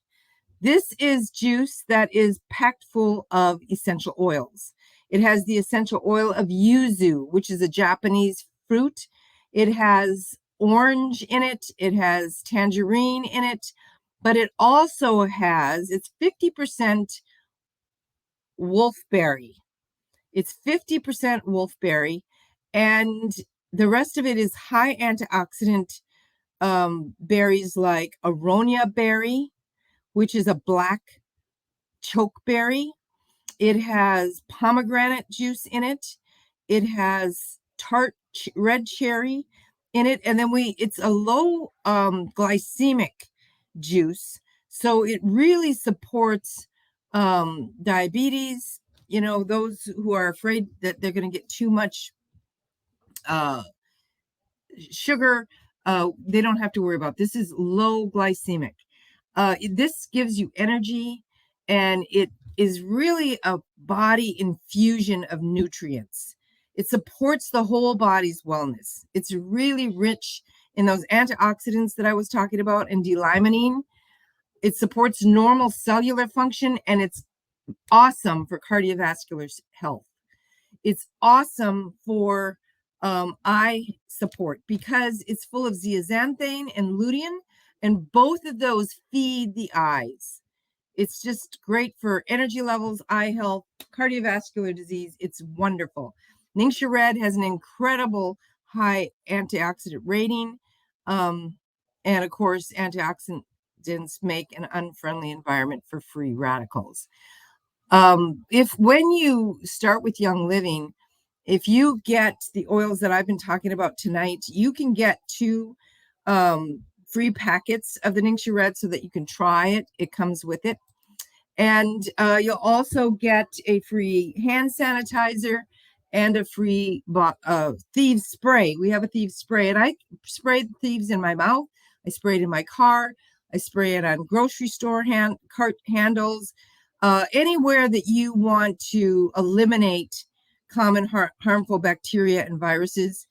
Speaker 2: This is juice that is packed full of essential oils. It has the essential oil of yuzu, which is a Japanese fruit. It has orange in it. It has tangerine in it. But it also has, it's 50% wolfberry. It's 50% wolfberry. And the rest of it is high antioxidant berries like aronia berry, which is a black chokeberry. It has pomegranate juice in it. It has tart red cherry in it. And then it's a low glycemic juice. So it really supports diabetes, those who are afraid that they're going to get too much sugar. They don't have to worry about. This is low glycemic. This gives you energy, and it is really a body infusion of nutrients. It supports the whole body's wellness. It's really rich in those antioxidants that I was talking about and D-limonene. It supports normal cellular function, and it's awesome for cardiovascular health. It's awesome for eye support because it's full of zeaxanthine and lutein, and both of those feed the eyes. It's just great for energy levels, eye health, cardiovascular disease. It's wonderful. Ningxia Red has an incredible high antioxidant rating. And of course, antioxidants make an unfriendly environment for free radicals. When you start with Young Living, if you get the oils that I've been talking about tonight, you can get 2 free packets of the Ningxia Red so that you can try it. It comes with it. And you'll also get a free hand sanitizer and a free Thieves Spray. We have a Thieves Spray, and I spray the Thieves in my mouth. I spray it in my car. I spray it on grocery store cart handles. Anywhere that you want to eliminate common harmful bacteria and viruses,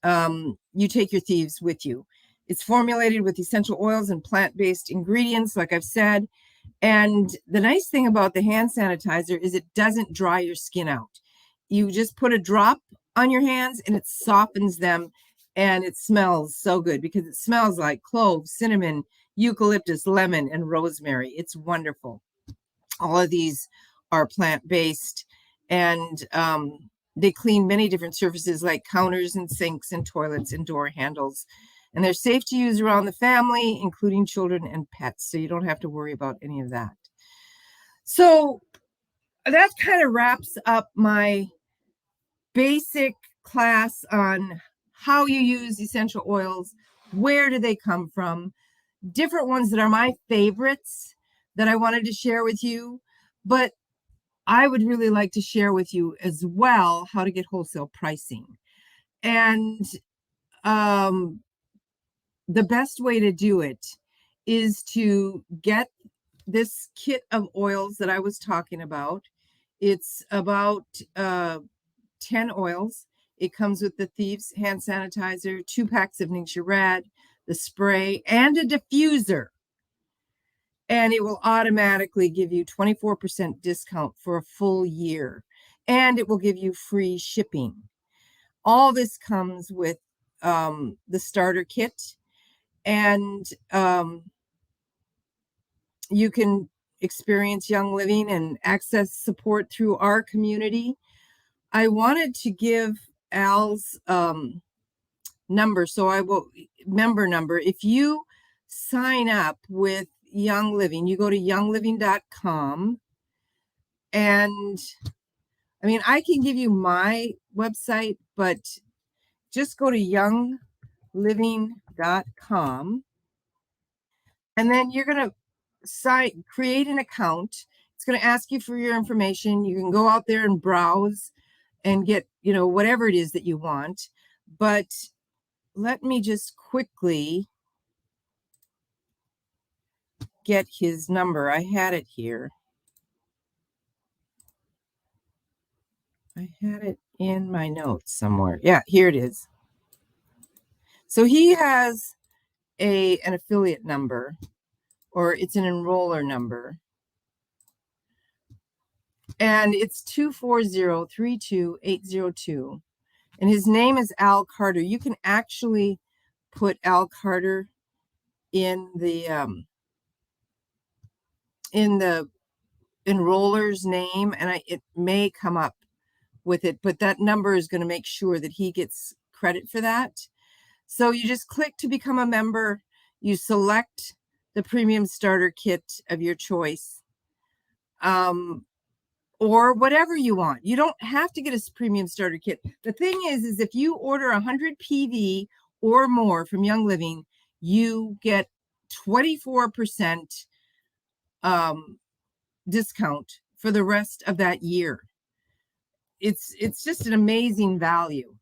Speaker 2: you take your Thieves with you. It's formulated with essential oils and plant-based ingredients, like I've said. And the nice thing about the hand sanitizer is it doesn't dry your skin out. You just put a drop on your hands and it softens them, and it smells so good because it smells like clove, cinnamon, eucalyptus, lemon, and rosemary. It's wonderful. All of these are plant-based, And they clean many different surfaces like counters and sinks and toilets and door handles. And they're safe to use around the family, including children and pets. So you don't have to worry about any of that. So that kind of wraps up my basic class on how you use essential oils, where do they come from, different ones that are my favorites that I wanted to share with you. But I would really like to share with you as well how to get wholesale pricing. And the best way to do it is to get this kit of oils that I was talking about. It's about 10 oils. It comes with the Thieves hand sanitizer, 2 packs of Ningxia Red, the spray, and a diffuser. And it will automatically give you 24% discount for a full year. And it will give you free shipping. All this comes with the starter kit. And you can experience Young Living and access support through our community. I wanted to give Al's number, so I will member number. If you sign up with Young Living, you go to youngliving.com, and I mean, I can give you my website, but just go to youngliving.com, and then you're going to create an account. It's going to ask you for your information. You can go out there and browse and get, whatever it is that you want. But let me just quickly get his number. I had it here. I had it in my notes somewhere. Yeah, here it is. So he has an affiliate number, or it's an enroller number. And it's 240-32802. And his name is Al Carter. You can actually put Al Carter in the enroller's name, and it may come up with it, but that number is going to make sure that he gets credit for that. So you just click to become a member. You select the premium starter kit of your choice, or whatever you want. You don't have to get a premium starter kit. The thing is if you order 100 PV or more from Young Living, you get 24% discount for the rest of that year. It's just an amazing value,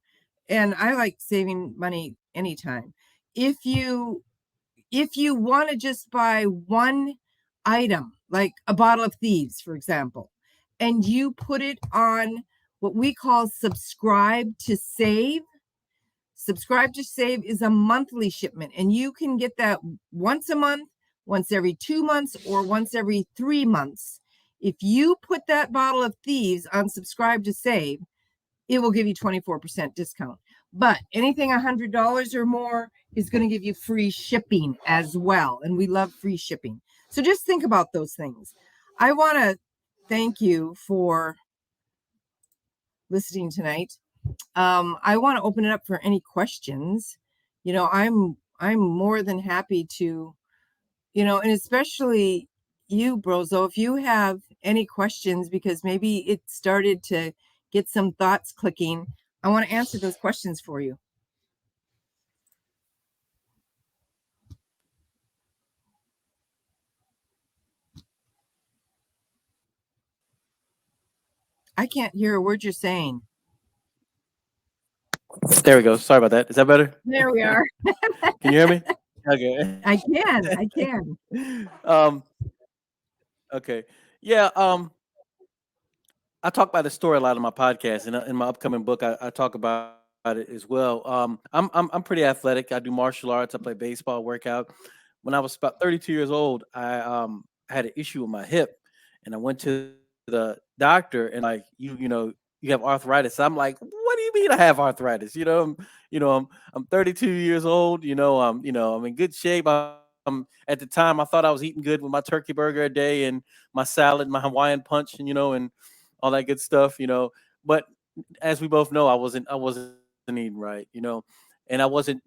Speaker 2: and I like saving money anytime. If you want to just buy one item, like a bottle of Thieves, for example, and you put it on what we call subscribe to save. Subscribe to save is a monthly shipment, and you can get that once a month, once every 2 months, or once every 3 months. If you put that bottle of Thieves on subscribe to save, it will give you 24% discount. But anything $100 or more is going to give you free shipping as well. And we love free shipping. So just think about those things. I want to thank you for listening tonight. I want to open it up for any questions. I'm more than happy to, and especially you, Brozo, if you have any questions, because maybe it started to get some thoughts clicking, I want to answer those questions for you. I can't hear a word you're saying.
Speaker 1: There we go. Sorry about that. Is that better?
Speaker 2: There we are.
Speaker 1: Can you hear me? Okay.
Speaker 2: I can.
Speaker 1: Okay. Yeah. I talk about the story a lot in my podcast, and in my upcoming book, I talk about it as well. I'm pretty athletic. I do martial arts. I play baseball, workout. When I was about 32 years old, I had an issue with my hip, and I went to the doctor, and like you have arthritis. I'm like, what do you mean I have arthritis? I'm 32 years old. I'm in good shape. At the time I thought I was eating good with my turkey burger a day and my salad, my Hawaiian punch, and all that good stuff, But as we both know, I wasn't eating right, and I wasn't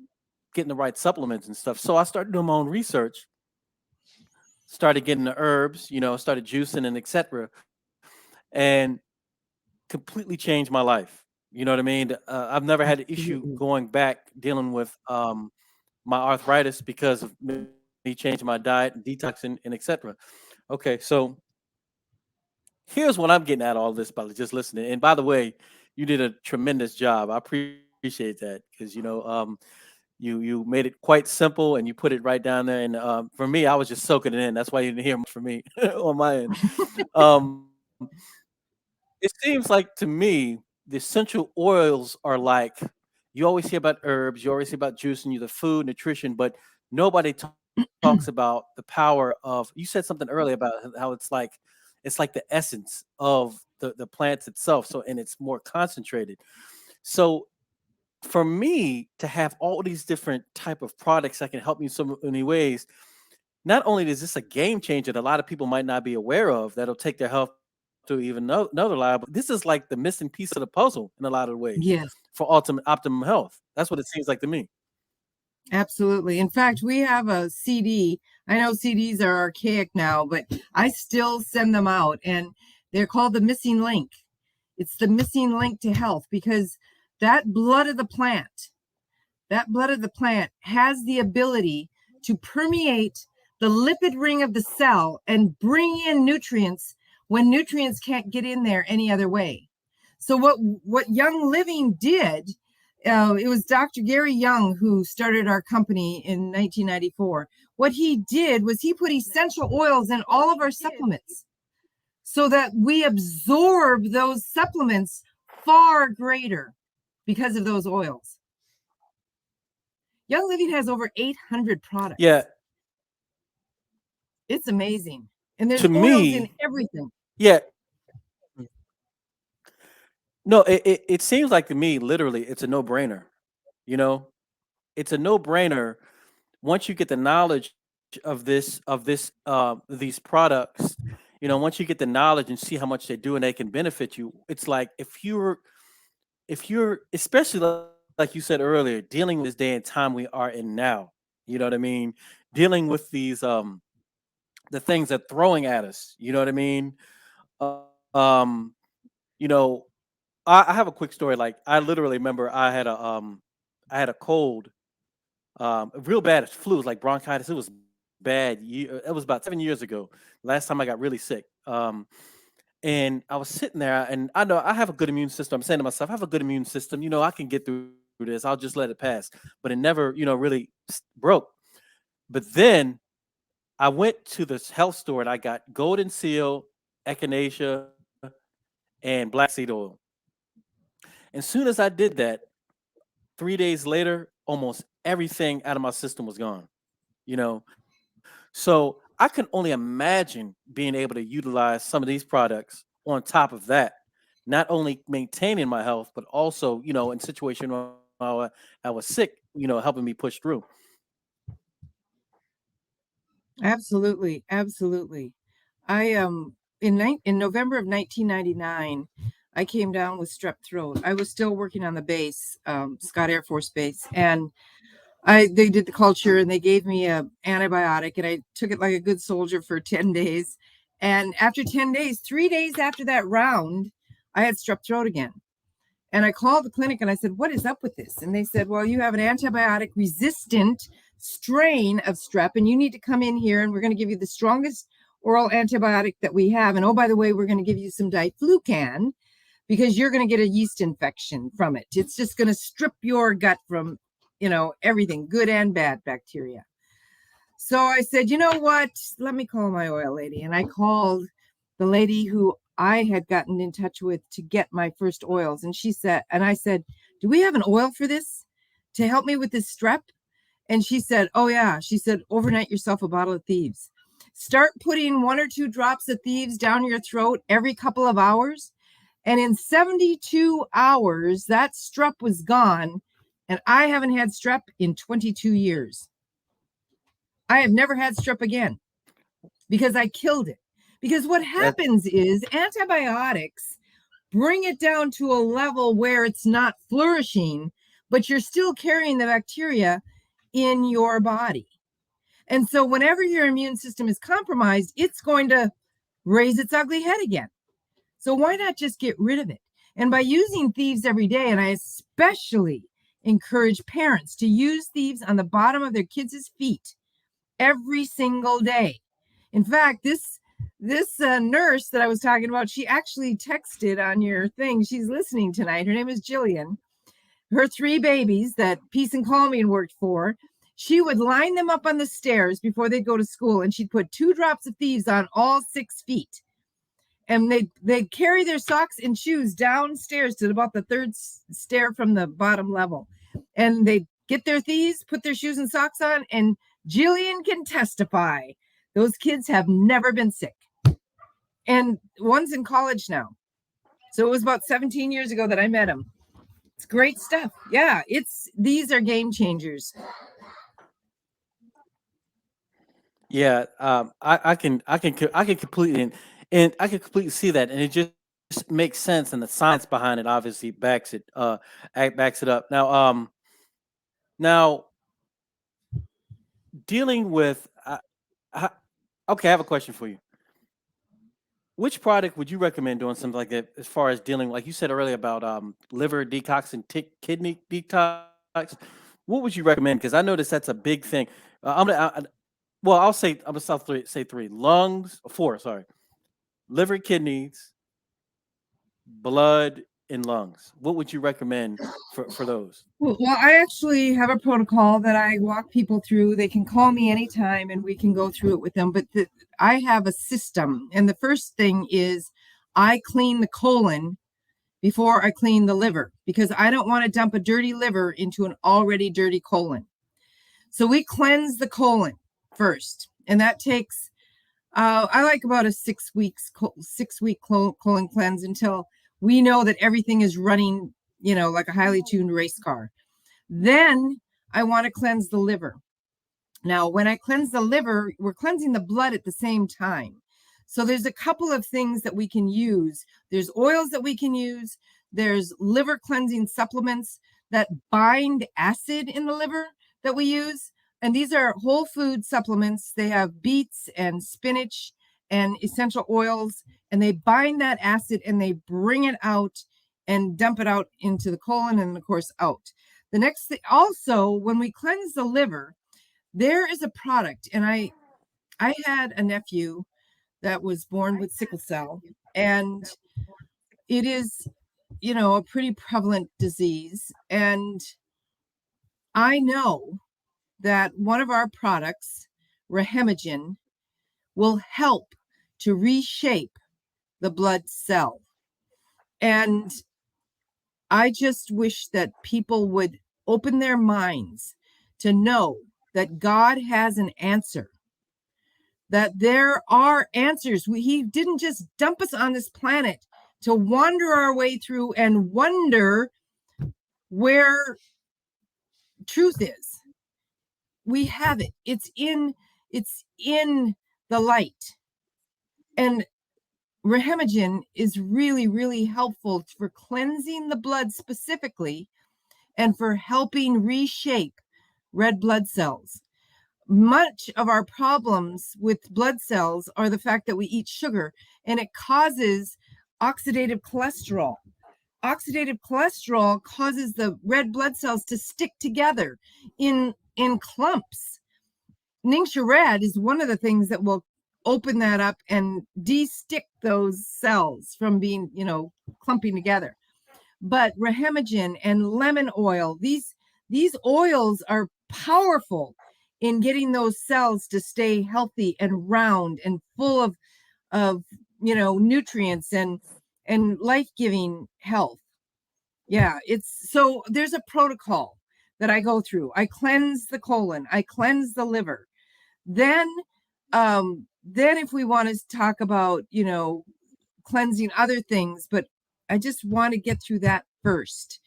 Speaker 1: getting the right supplements and stuff. So I started doing my own research, started getting the herbs, started juicing and etc. And completely changed my life. You know what I mean? I've never had an issue
Speaker 2: Absolutely.
Speaker 1: going back dealing with my arthritis because of me changing my diet and detoxing and etc. Okay, so here's what I'm getting at all this by just listening. And by the way, you did a tremendous job. I appreciate that because you made it quite simple and you put it right down there. And for me, I was just soaking it in. That's why you didn't hear much from me on my end. Um, it seems like to me the essential oils are like you always hear about herbs, you always hear about juice and you the food, nutrition, but nobody talks about the power of. You said something earlier about how it's like the essence of the plants itself. So and it's more concentrated. So for me to have all these different type of products that can help me in so many ways, not only is this a game changer that a lot of people might not be aware of that'll take their health to even another level, this is like the missing piece of the puzzle in a lot of ways
Speaker 2: Yes,
Speaker 1: for optimum health. That's what it seems like to me.
Speaker 2: absolutely. In fact, we have a CD. I know CDs are archaic now, but I still send them out, and they're called the missing link. It's the missing link to health because that blood of the plant, that blood of the plant has the ability to permeate the lipid ring of the cell and bring in nutrients when nutrients can't get in there any other way. So what Young Living did, it was Dr. Gary Young who started our company in 1994. What he did was he put essential oils in all of our supplements so that we absorb those supplements far greater because of those oils. Young Living has over 800 products.
Speaker 1: Yeah,
Speaker 2: It's amazing. And there's
Speaker 1: to
Speaker 2: oils in
Speaker 1: me,
Speaker 2: everything.
Speaker 1: yeah, no, it seems like to me, literally, it's a no brainer. You know, it's a no brainer once you get the knowledge of these products. Once you get the knowledge and see how much they do and they can benefit you, it's like if you're especially like you said earlier, dealing with this day and time we are in now. You know what I mean? Dealing with the things that throwing at us. You know what I mean? Um, you know, I have a quick story. Like I literally remember I had a cold, real bad flu. It was like bronchitis. It was bad. It was about 7 years ago. Last time I got really sick. And I was sitting there, and I know I have a good immune system. I'm saying to myself, I have a good immune system. I can get through this. I'll just let it pass. But it never, really broke. But then I went to this health store and I got golden seal, echinacea, and black seed oil. As soon as I did that, 3 days later, almost everything out of my system was gone. You know, so I can only imagine being able to utilize some of these products on top of that, not only maintaining my health, but also, in situation where I was sick, helping me push through.
Speaker 2: Absolutely, absolutely. I in November of 1999, I came down with strep throat. I was still working on the base, Scott Air Force Base, and they did the culture and they gave me a antibiotic, and I took it like a good soldier for 10 days. And after 10 days, 3 days after that round, I had strep throat again. And I called the clinic and I said, "What is up with this?" And they said, "Well, you have an antibiotic resistant strain of strep, and you need to come in here and we're going to give you the strongest oral antibiotic that we have. And oh, by the way, we're going to give you some diflucan because you're going to get a yeast infection from it. It's just going to strip your gut from, everything, good and bad bacteria." So I said, "You know what? Let me call my oil lady." And I called the lady who I had gotten in touch with to get my first oils. And I said, "Do we have an oil for this to help me with this strep?" And she said, "Oh yeah." She said, "Overnight yourself a bottle of Thieves. Start putting 1 or 2 drops of Thieves down your throat every couple of hours. And in 72 hours, that strep was gone. And I haven't had strep in 22 years. I have never had strep again because I killed it. Because what
Speaker 1: That
Speaker 2: happens is antibiotics bring it down to a level where it's not flourishing, but you're still carrying the bacteria in your body. And so whenever your immune system is compromised, it's going to raise its ugly head again. So why not just get rid of it? And by using Thieves every day, and I especially encourage parents to use Thieves on the bottom of their kids' feet every single day. In fact, this nurse that I was talking about, she actually texted on your thing. She's listening tonight. Her name is Jillian. Her 3 babies that Peace and Calming worked for, she would line them up on the stairs before they'd go to school, and she'd put 2 drops of Thieves on all 6 feet. And they'd carry their socks and shoes downstairs to about the 3rd stair from the bottom level. And they'd get their Thieves, put their shoes and socks on, and Jillian can testify. Those kids have never been sick. And one's in college now. So it was about 17 years ago that I met him. It's great stuff. Yeah, these are game changers.
Speaker 1: Yeah, I can completely and I can completely see that, and it just makes sense, and the science behind it obviously backs it up. Now dealing with okay, I have a question for you. Which product would you recommend doing something like that as far as dealing, like you said earlier about liver detox and kidney detox? What would you recommend? Because I noticed that's a big thing. I'll say I'm gonna say 3: lungs, 4, sorry, liver, kidneys, blood, and lungs. What would you recommend for those?
Speaker 2: Well, I actually have a protocol that I walk people through. They can call me anytime and we can go through it with them. But I have a system. And the first thing is I clean the colon before I clean the liver, because I don't want to dump a dirty liver into an already dirty colon. So we cleanse the colon first. And that takes, I like about a 6-week colon cleanse until we know that everything is running, like a highly tuned race car. Then I want to cleanse the liver. Now, when I cleanse the liver, we're cleansing the blood at the same time. So there's a couple of things that we can use. There's oils that we can use. There's liver cleansing supplements that bind acid in the liver that we use. And these are whole food supplements. They have beets and spinach and essential oils, and they bind that acid and they bring it out and dump it out into the colon and, of course, out. The next thing, also, when we cleanse the liver, there is a product, and I had a nephew that was born with sickle cell, and it is, a pretty prevalent disease. And I know that one of our products, Rehemagen, will help to reshape the blood cell. And I just wish that people would open their minds to know that God has an answer, that there are answers. He didn't just dump us on this planet to wander our way through and wonder where truth is. We have it. It's in the light. And Rehemagen is really, really helpful for cleansing the blood specifically and for helping reshape red blood cells. Much of our problems with blood cells are the fact that we eat sugar, and it causes oxidative cholesterol. Oxidative cholesterol causes the red blood cells to stick together in clumps. Ningxia Red is one of the things that will open that up and de-stick those cells from being, clumping together. But Rehemagen and lemon oil, these oils are powerful in getting those cells to stay healthy and round and full of nutrients and life-giving health. Yeah, so there's a protocol that I go through. I cleanse the colon, I cleanse the liver. Then if we want to talk about, cleansing other things, but I just want to get through that first.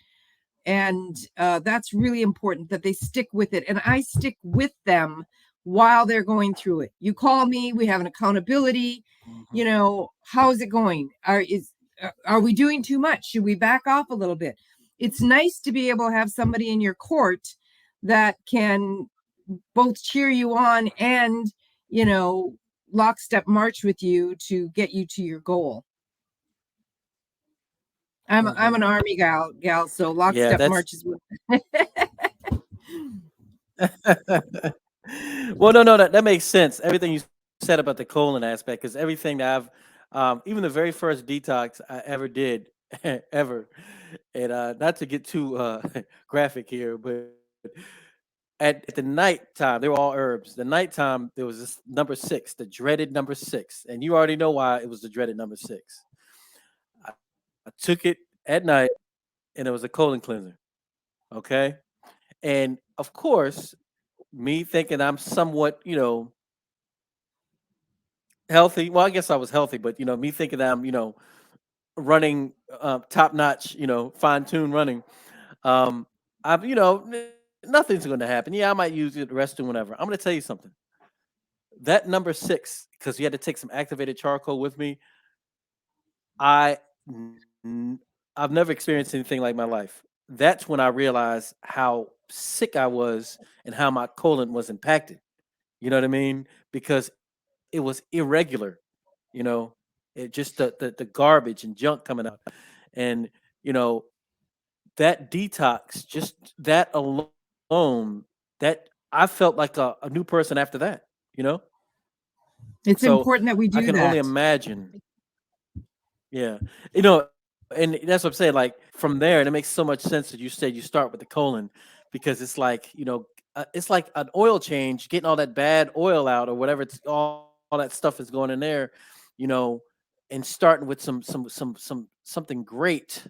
Speaker 2: And that's really important that they stick with it. And I stick with them while they're going through it. You call me, we have an accountability. How is it going? are we doing too much? Should we back off a little bit? It's nice to be able to have somebody in your court that can both cheer you on and, you know, lockstep march with you to get you to your goal. I'm an army gal, so
Speaker 1: Yeah,
Speaker 2: lockstep
Speaker 1: that's
Speaker 2: marches with.
Speaker 1: well, no, that makes sense. Everything you said about the colon aspect, because everything that even the very first detox I ever did, ever, and not to get too graphic here, but at the nighttime, they were all herbs. The nighttime, there was this number six, the dreaded number six, and you already know why it was the dreaded number six. I, I took it at night, and it was a colon cleanser. Okay, and of course, me thinking I'm somewhat, healthy. Well, I guess I was healthy, but me thinking that I'm, running top notch, fine tune running. Um, I'm, nothing's going to happen. Yeah, I might use it the restroom, whatever. I'm going to tell you something. That number six, because you had to take some activated charcoal with me. I, n- I've never experienced anything like my life. That's when I realized how sick I was and how my colon was impacted. You know what I mean? Because it was irregular. You know, it just the garbage and junk coming out, and you know that detox, just that alone, that I felt like a new person after that. You know,
Speaker 2: It's
Speaker 1: so
Speaker 2: important that
Speaker 1: I
Speaker 2: we
Speaker 1: can
Speaker 2: do
Speaker 1: only
Speaker 2: that.
Speaker 1: imagine. Yeah, and that's what I'm saying. Like from there, and it makes so much sense that you said you start with the colon, because it's like it's like an oil change, getting all that bad oil out or whatever. It's all that stuff is going in there, you know, and starting with something great.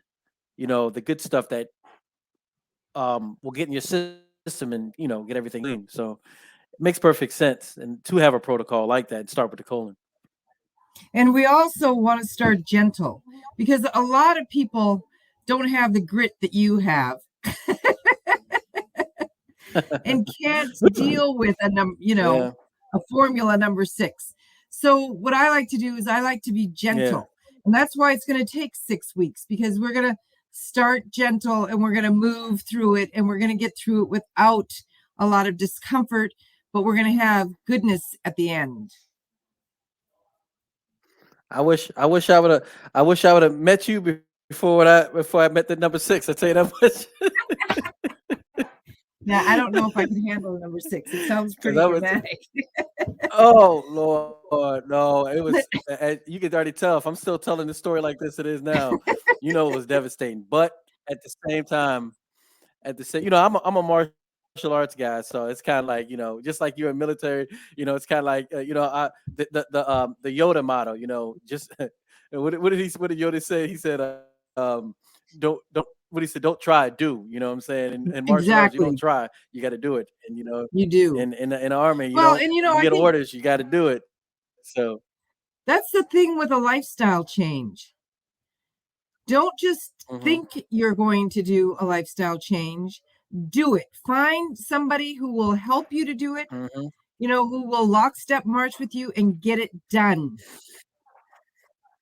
Speaker 1: The good stuff that will get in your system and get everything clean. So it makes perfect sense, and to have a protocol like that and start with the colon.
Speaker 2: And we also want to start gentle because a lot of people don't have the grit that you have and can't deal with
Speaker 1: Yeah,
Speaker 2: a formula number six. So what I like to do is I like to be
Speaker 1: yeah.
Speaker 2: gentle. And that's why it's going to take 6 weeks because we're going to start gentle and we're going to move through it and we're going to get through it without a lot of discomfort, but we're going to have goodness at the end.
Speaker 1: I wish I would have met you before I met the number six. I tell you that much.
Speaker 2: Now, I don't know if I can handle number six. It sounds
Speaker 1: Because
Speaker 2: pretty
Speaker 1: I was,
Speaker 2: dramatic.
Speaker 1: oh Lord, no, it was. You could already tell if I'm still telling the story like this it is now. It was devastating. But at the same time, I'm a martial arts guy, so it's kind of like just like you're in military, it's kind of like the Yoda motto, just what did Yoda say? He said, don't what he said, don't try, do. You know what I'm saying? In martial arts, you don't
Speaker 2: Exactly.
Speaker 1: try, you got to do it. And
Speaker 2: You do.
Speaker 1: in the army,
Speaker 2: Well, and
Speaker 1: you
Speaker 2: I
Speaker 1: get
Speaker 2: think
Speaker 1: orders, you got to do it. So,
Speaker 2: that's the thing with a lifestyle change. Don't just
Speaker 1: hmm
Speaker 2: think you're going to do a lifestyle change. Do it. Find somebody who will help you to do it,
Speaker 1: hmm
Speaker 2: who will lockstep march with you and get it done.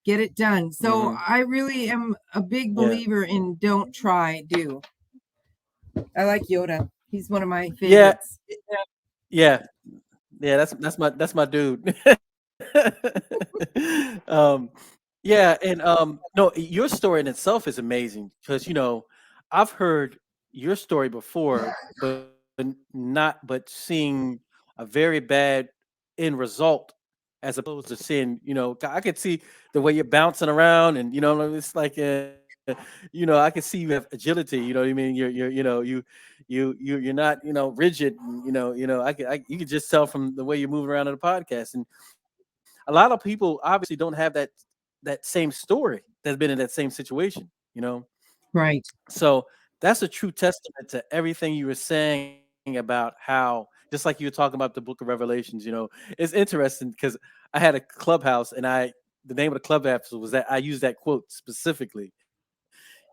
Speaker 2: Get it done. So
Speaker 1: hmm
Speaker 2: I really am a big
Speaker 1: yeah,
Speaker 2: believer in don't try, do. I like Yoda. He's one of my
Speaker 1: yeah,
Speaker 2: favorites.
Speaker 1: yeah. Yeah, that's my dude. um, yeah, and no, your story in itself is amazing because I've heard your story before, but seeing a very bad end result as opposed to seeing, I could see the way you're bouncing around, and it's like, I can see you have agility. You know what I mean? You're not rigid. And, you could just tell from the way you're moving around in the podcast. And a lot of people obviously don't have that same story that's been in that same situation.
Speaker 2: Right.
Speaker 1: So that's a true testament to everything you were saying about how, just like you were talking about the Book of Revelations. It's interesting because I had a clubhouse, and the name of the clubhouse was that I used that quote specifically.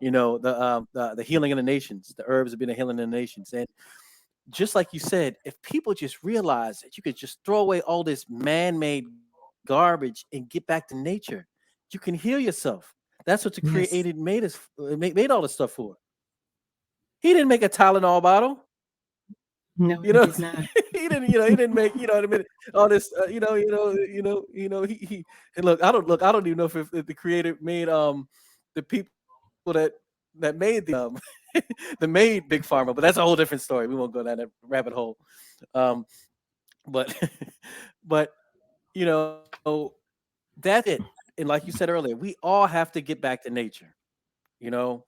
Speaker 1: The healing of the nations, the herbs have been a healing of the nations, and just like you said, if people just realize that you could just throw away all this man-made garbage and get back to nature, you can heal yourself. That's what the
Speaker 2: Yes.
Speaker 1: created made us made all this stuff for. He didn't make a Tylenol bottle.
Speaker 2: No,
Speaker 1: You
Speaker 2: he
Speaker 1: know,
Speaker 2: did not.
Speaker 1: he didn't make, you know what I mean, all this, and look, I don't even know if the creator made the people that made that made Big Pharma, but that's a whole different story. We won't go down that rabbit hole. Um, but but you know, that's it. And like you said earlier, we all have to get back to nature. You know,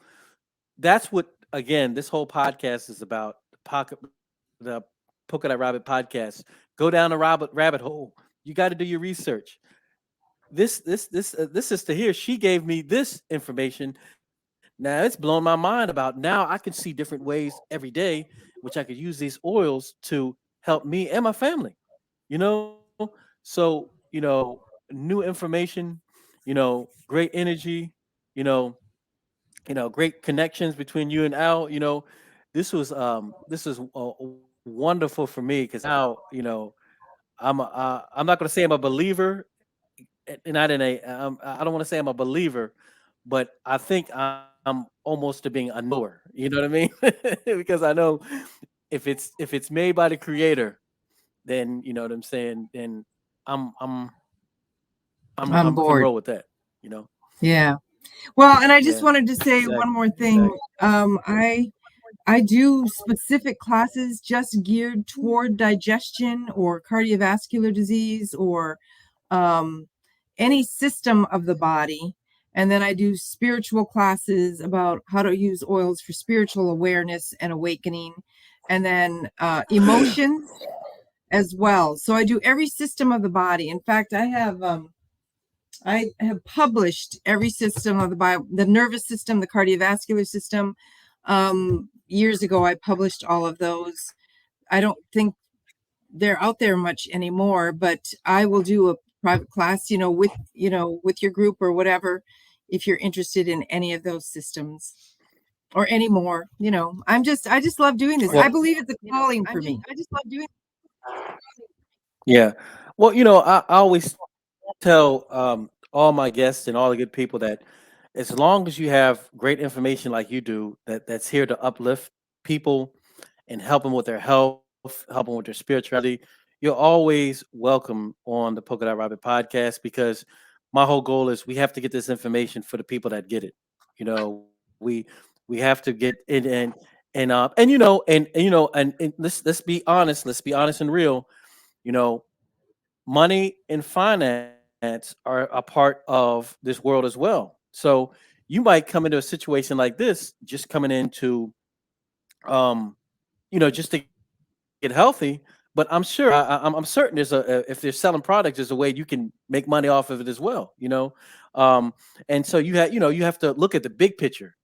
Speaker 1: that's what, again, this whole podcast is about. The Polka Dot Rabbit podcast. Go down the rabbit hole. You got to do your research. This sister here, she gave me this information. Now it's blown my mind about, now I can see different ways every day which I could use these oils to help me and my family. You know, so new information. Great energy. You know, great connections between you and Al. This was wonderful for me because now, I'm not going to say I'm a believer, and not in a I don't want to say I'm a believer, but I think I'm almost to being a knower. You know what I mean? Because I know if it's made by the creator, then you know what I'm saying. Then I'm I'm
Speaker 2: On
Speaker 1: I can
Speaker 2: board.
Speaker 1: roll with that. You know?
Speaker 2: Yeah. Well, and I just
Speaker 1: Yeah.
Speaker 2: wanted to say one more thing.
Speaker 1: Exactly.
Speaker 2: I do specific classes just geared toward digestion or cardiovascular disease or um, any system of the body. And then I do spiritual classes about how to use oils for spiritual awareness and awakening. And then emotions as well. So I do every system of the body. In fact, I have published every system of the body, the nervous system, the cardiovascular system. Years ago, I published all of those. I don't think they're out there much anymore, but I will do a private class, with your group or whatever, if you're interested in any of those systems or any more. I just love doing this. I
Speaker 1: Well,
Speaker 2: believe it's a calling for me.
Speaker 1: I just love doing. Yeah. Well, I always tell all my guests and all the good people that as long as you have great information like you do, that's here to uplift people and help them with their health, help them with their spirituality, you're always welcome on the Polka Dot Rabbit podcast, because my whole goal is we have to get this information for the people that get it. We have to get it and let's be honest, and real. you know Money and finance are a part of this world as well. So you might come into a situation like this, just coming into, um, just to get healthy. But I'm sure, I'm certain if they're selling products, there's a way you can make money off of it as well. Um, and so you have to look at the big picture.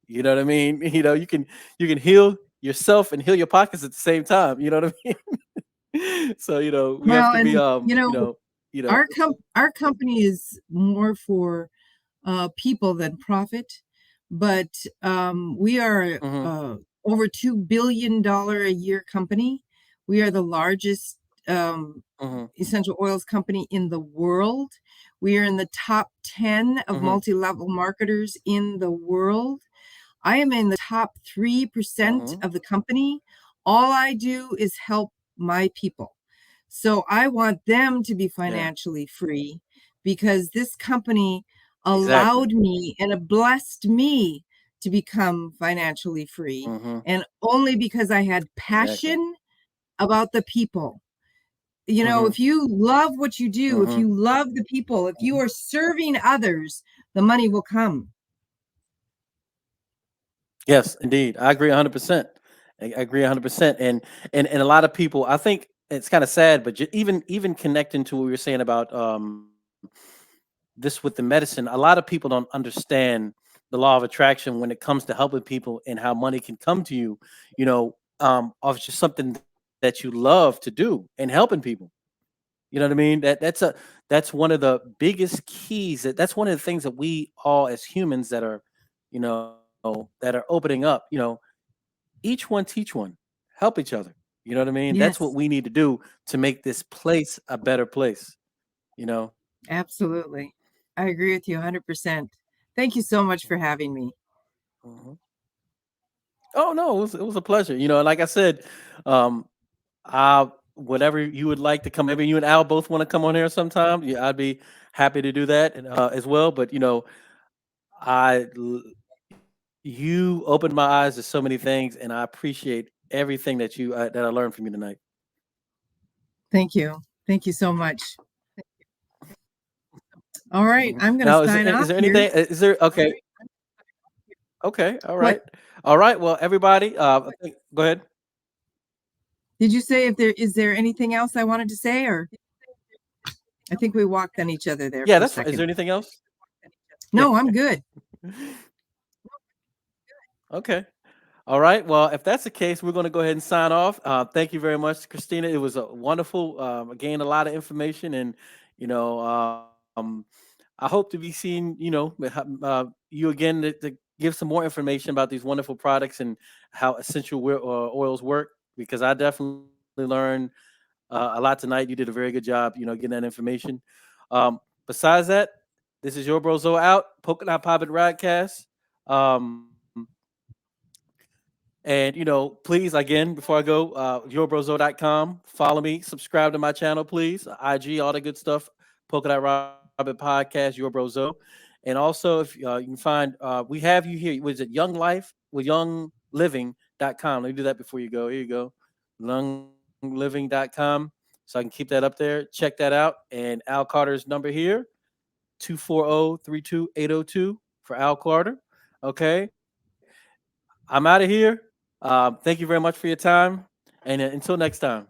Speaker 1: You know what I mean? You can heal yourself and heal your pockets at the same time. You know what I mean? So we have
Speaker 2: Well,
Speaker 1: to be
Speaker 2: and
Speaker 1: you know
Speaker 2: our company is more for people than profit, but we are
Speaker 1: mhm,
Speaker 2: over $2 billion a year company. We are the largest
Speaker 1: mhm,
Speaker 2: essential oils company in the world. We are in the top 10 of
Speaker 1: mhm,
Speaker 2: multi-level marketers in the world. I am in the top 3%
Speaker 1: mhm.
Speaker 2: of the company. All I do is help my people. So I want them to be
Speaker 1: Yeah,
Speaker 2: financially free because this company
Speaker 1: exactly.
Speaker 2: allowed me and it blessed me to become financially free.
Speaker 1: Mhm,
Speaker 2: And only because I had
Speaker 1: exactly.
Speaker 2: passion about the people.
Speaker 1: Mhm,
Speaker 2: If you love what you do, if
Speaker 1: mhm.
Speaker 2: you love the people, if you are serving others, the money will come.
Speaker 1: Yes, indeed. I agree 100%. I agree 100%. And a lot of people, I think it's kind of sad, but even connecting to what we were saying about this with the medicine, a lot of people don't understand the law of attraction when it comes to helping people and how money can come to you, of just something that you love to do and helping people. You know what I mean? That's one of the biggest keys. That's one of the things that we all as humans that are, that are opening up. Each one teach one, help each other. You know what I mean? That's what we
Speaker 2: Yes,
Speaker 1: need to do to make this place a better place. You know?
Speaker 2: absolutely. I agree with you 100%. Thank you so much for having me.
Speaker 1: Mhm. Oh no, it was a pleasure. Like I said, whatever you would like to come. Maybe you and Al both want to come on here sometime. Yeah, I'd be happy to do that and, as well. But I l- you opened my eyes to so many things, and I appreciate everything that I learned from you tonight.
Speaker 2: Thank you. Thank you so much. All right,
Speaker 1: Mhm.
Speaker 2: I'm going to
Speaker 1: Now,
Speaker 2: sign
Speaker 1: is
Speaker 2: off
Speaker 1: there
Speaker 2: here.
Speaker 1: anything? Is there okay? Okay, all
Speaker 2: What
Speaker 1: right, all right. Well, everybody, go ahead.
Speaker 2: did you say? If there is there anything else I wanted to say, or I think we walked on each other there
Speaker 1: Yeah,
Speaker 2: for a
Speaker 1: that's fine. Is there
Speaker 2: second.
Speaker 1: anything else? Yeah.
Speaker 2: No, I'm good.
Speaker 1: Okay. All right. Well, if that's the case, we're going to go ahead and sign off. Thank you very much, Christina. It was a wonderful. I gained a lot of information, and you know, I hope to be seeing you again to give some more information about these wonderful products and how essential oils work. Because I definitely learned a lot tonight. You did a very good job, getting that information. Besides that, this is your bro Zoe out. Polka Dot Poppin' Radcast. Um, and please again before I go, yourbrozo.com. Follow me, subscribe to my channel, please. IG, all the good stuff. Polka Dot Rabbit Podcast, Your Brozo. And also if you can find we have you here. Was it Young Life with youngliving.com? Let me do that before you go. Here you go. Youngliving.com. So I can keep that up there. Check that out. And Al Carter's number here, 240-32802 for Al Carter. Okay. I'm out of here. Thank you very much for your time. And until next time.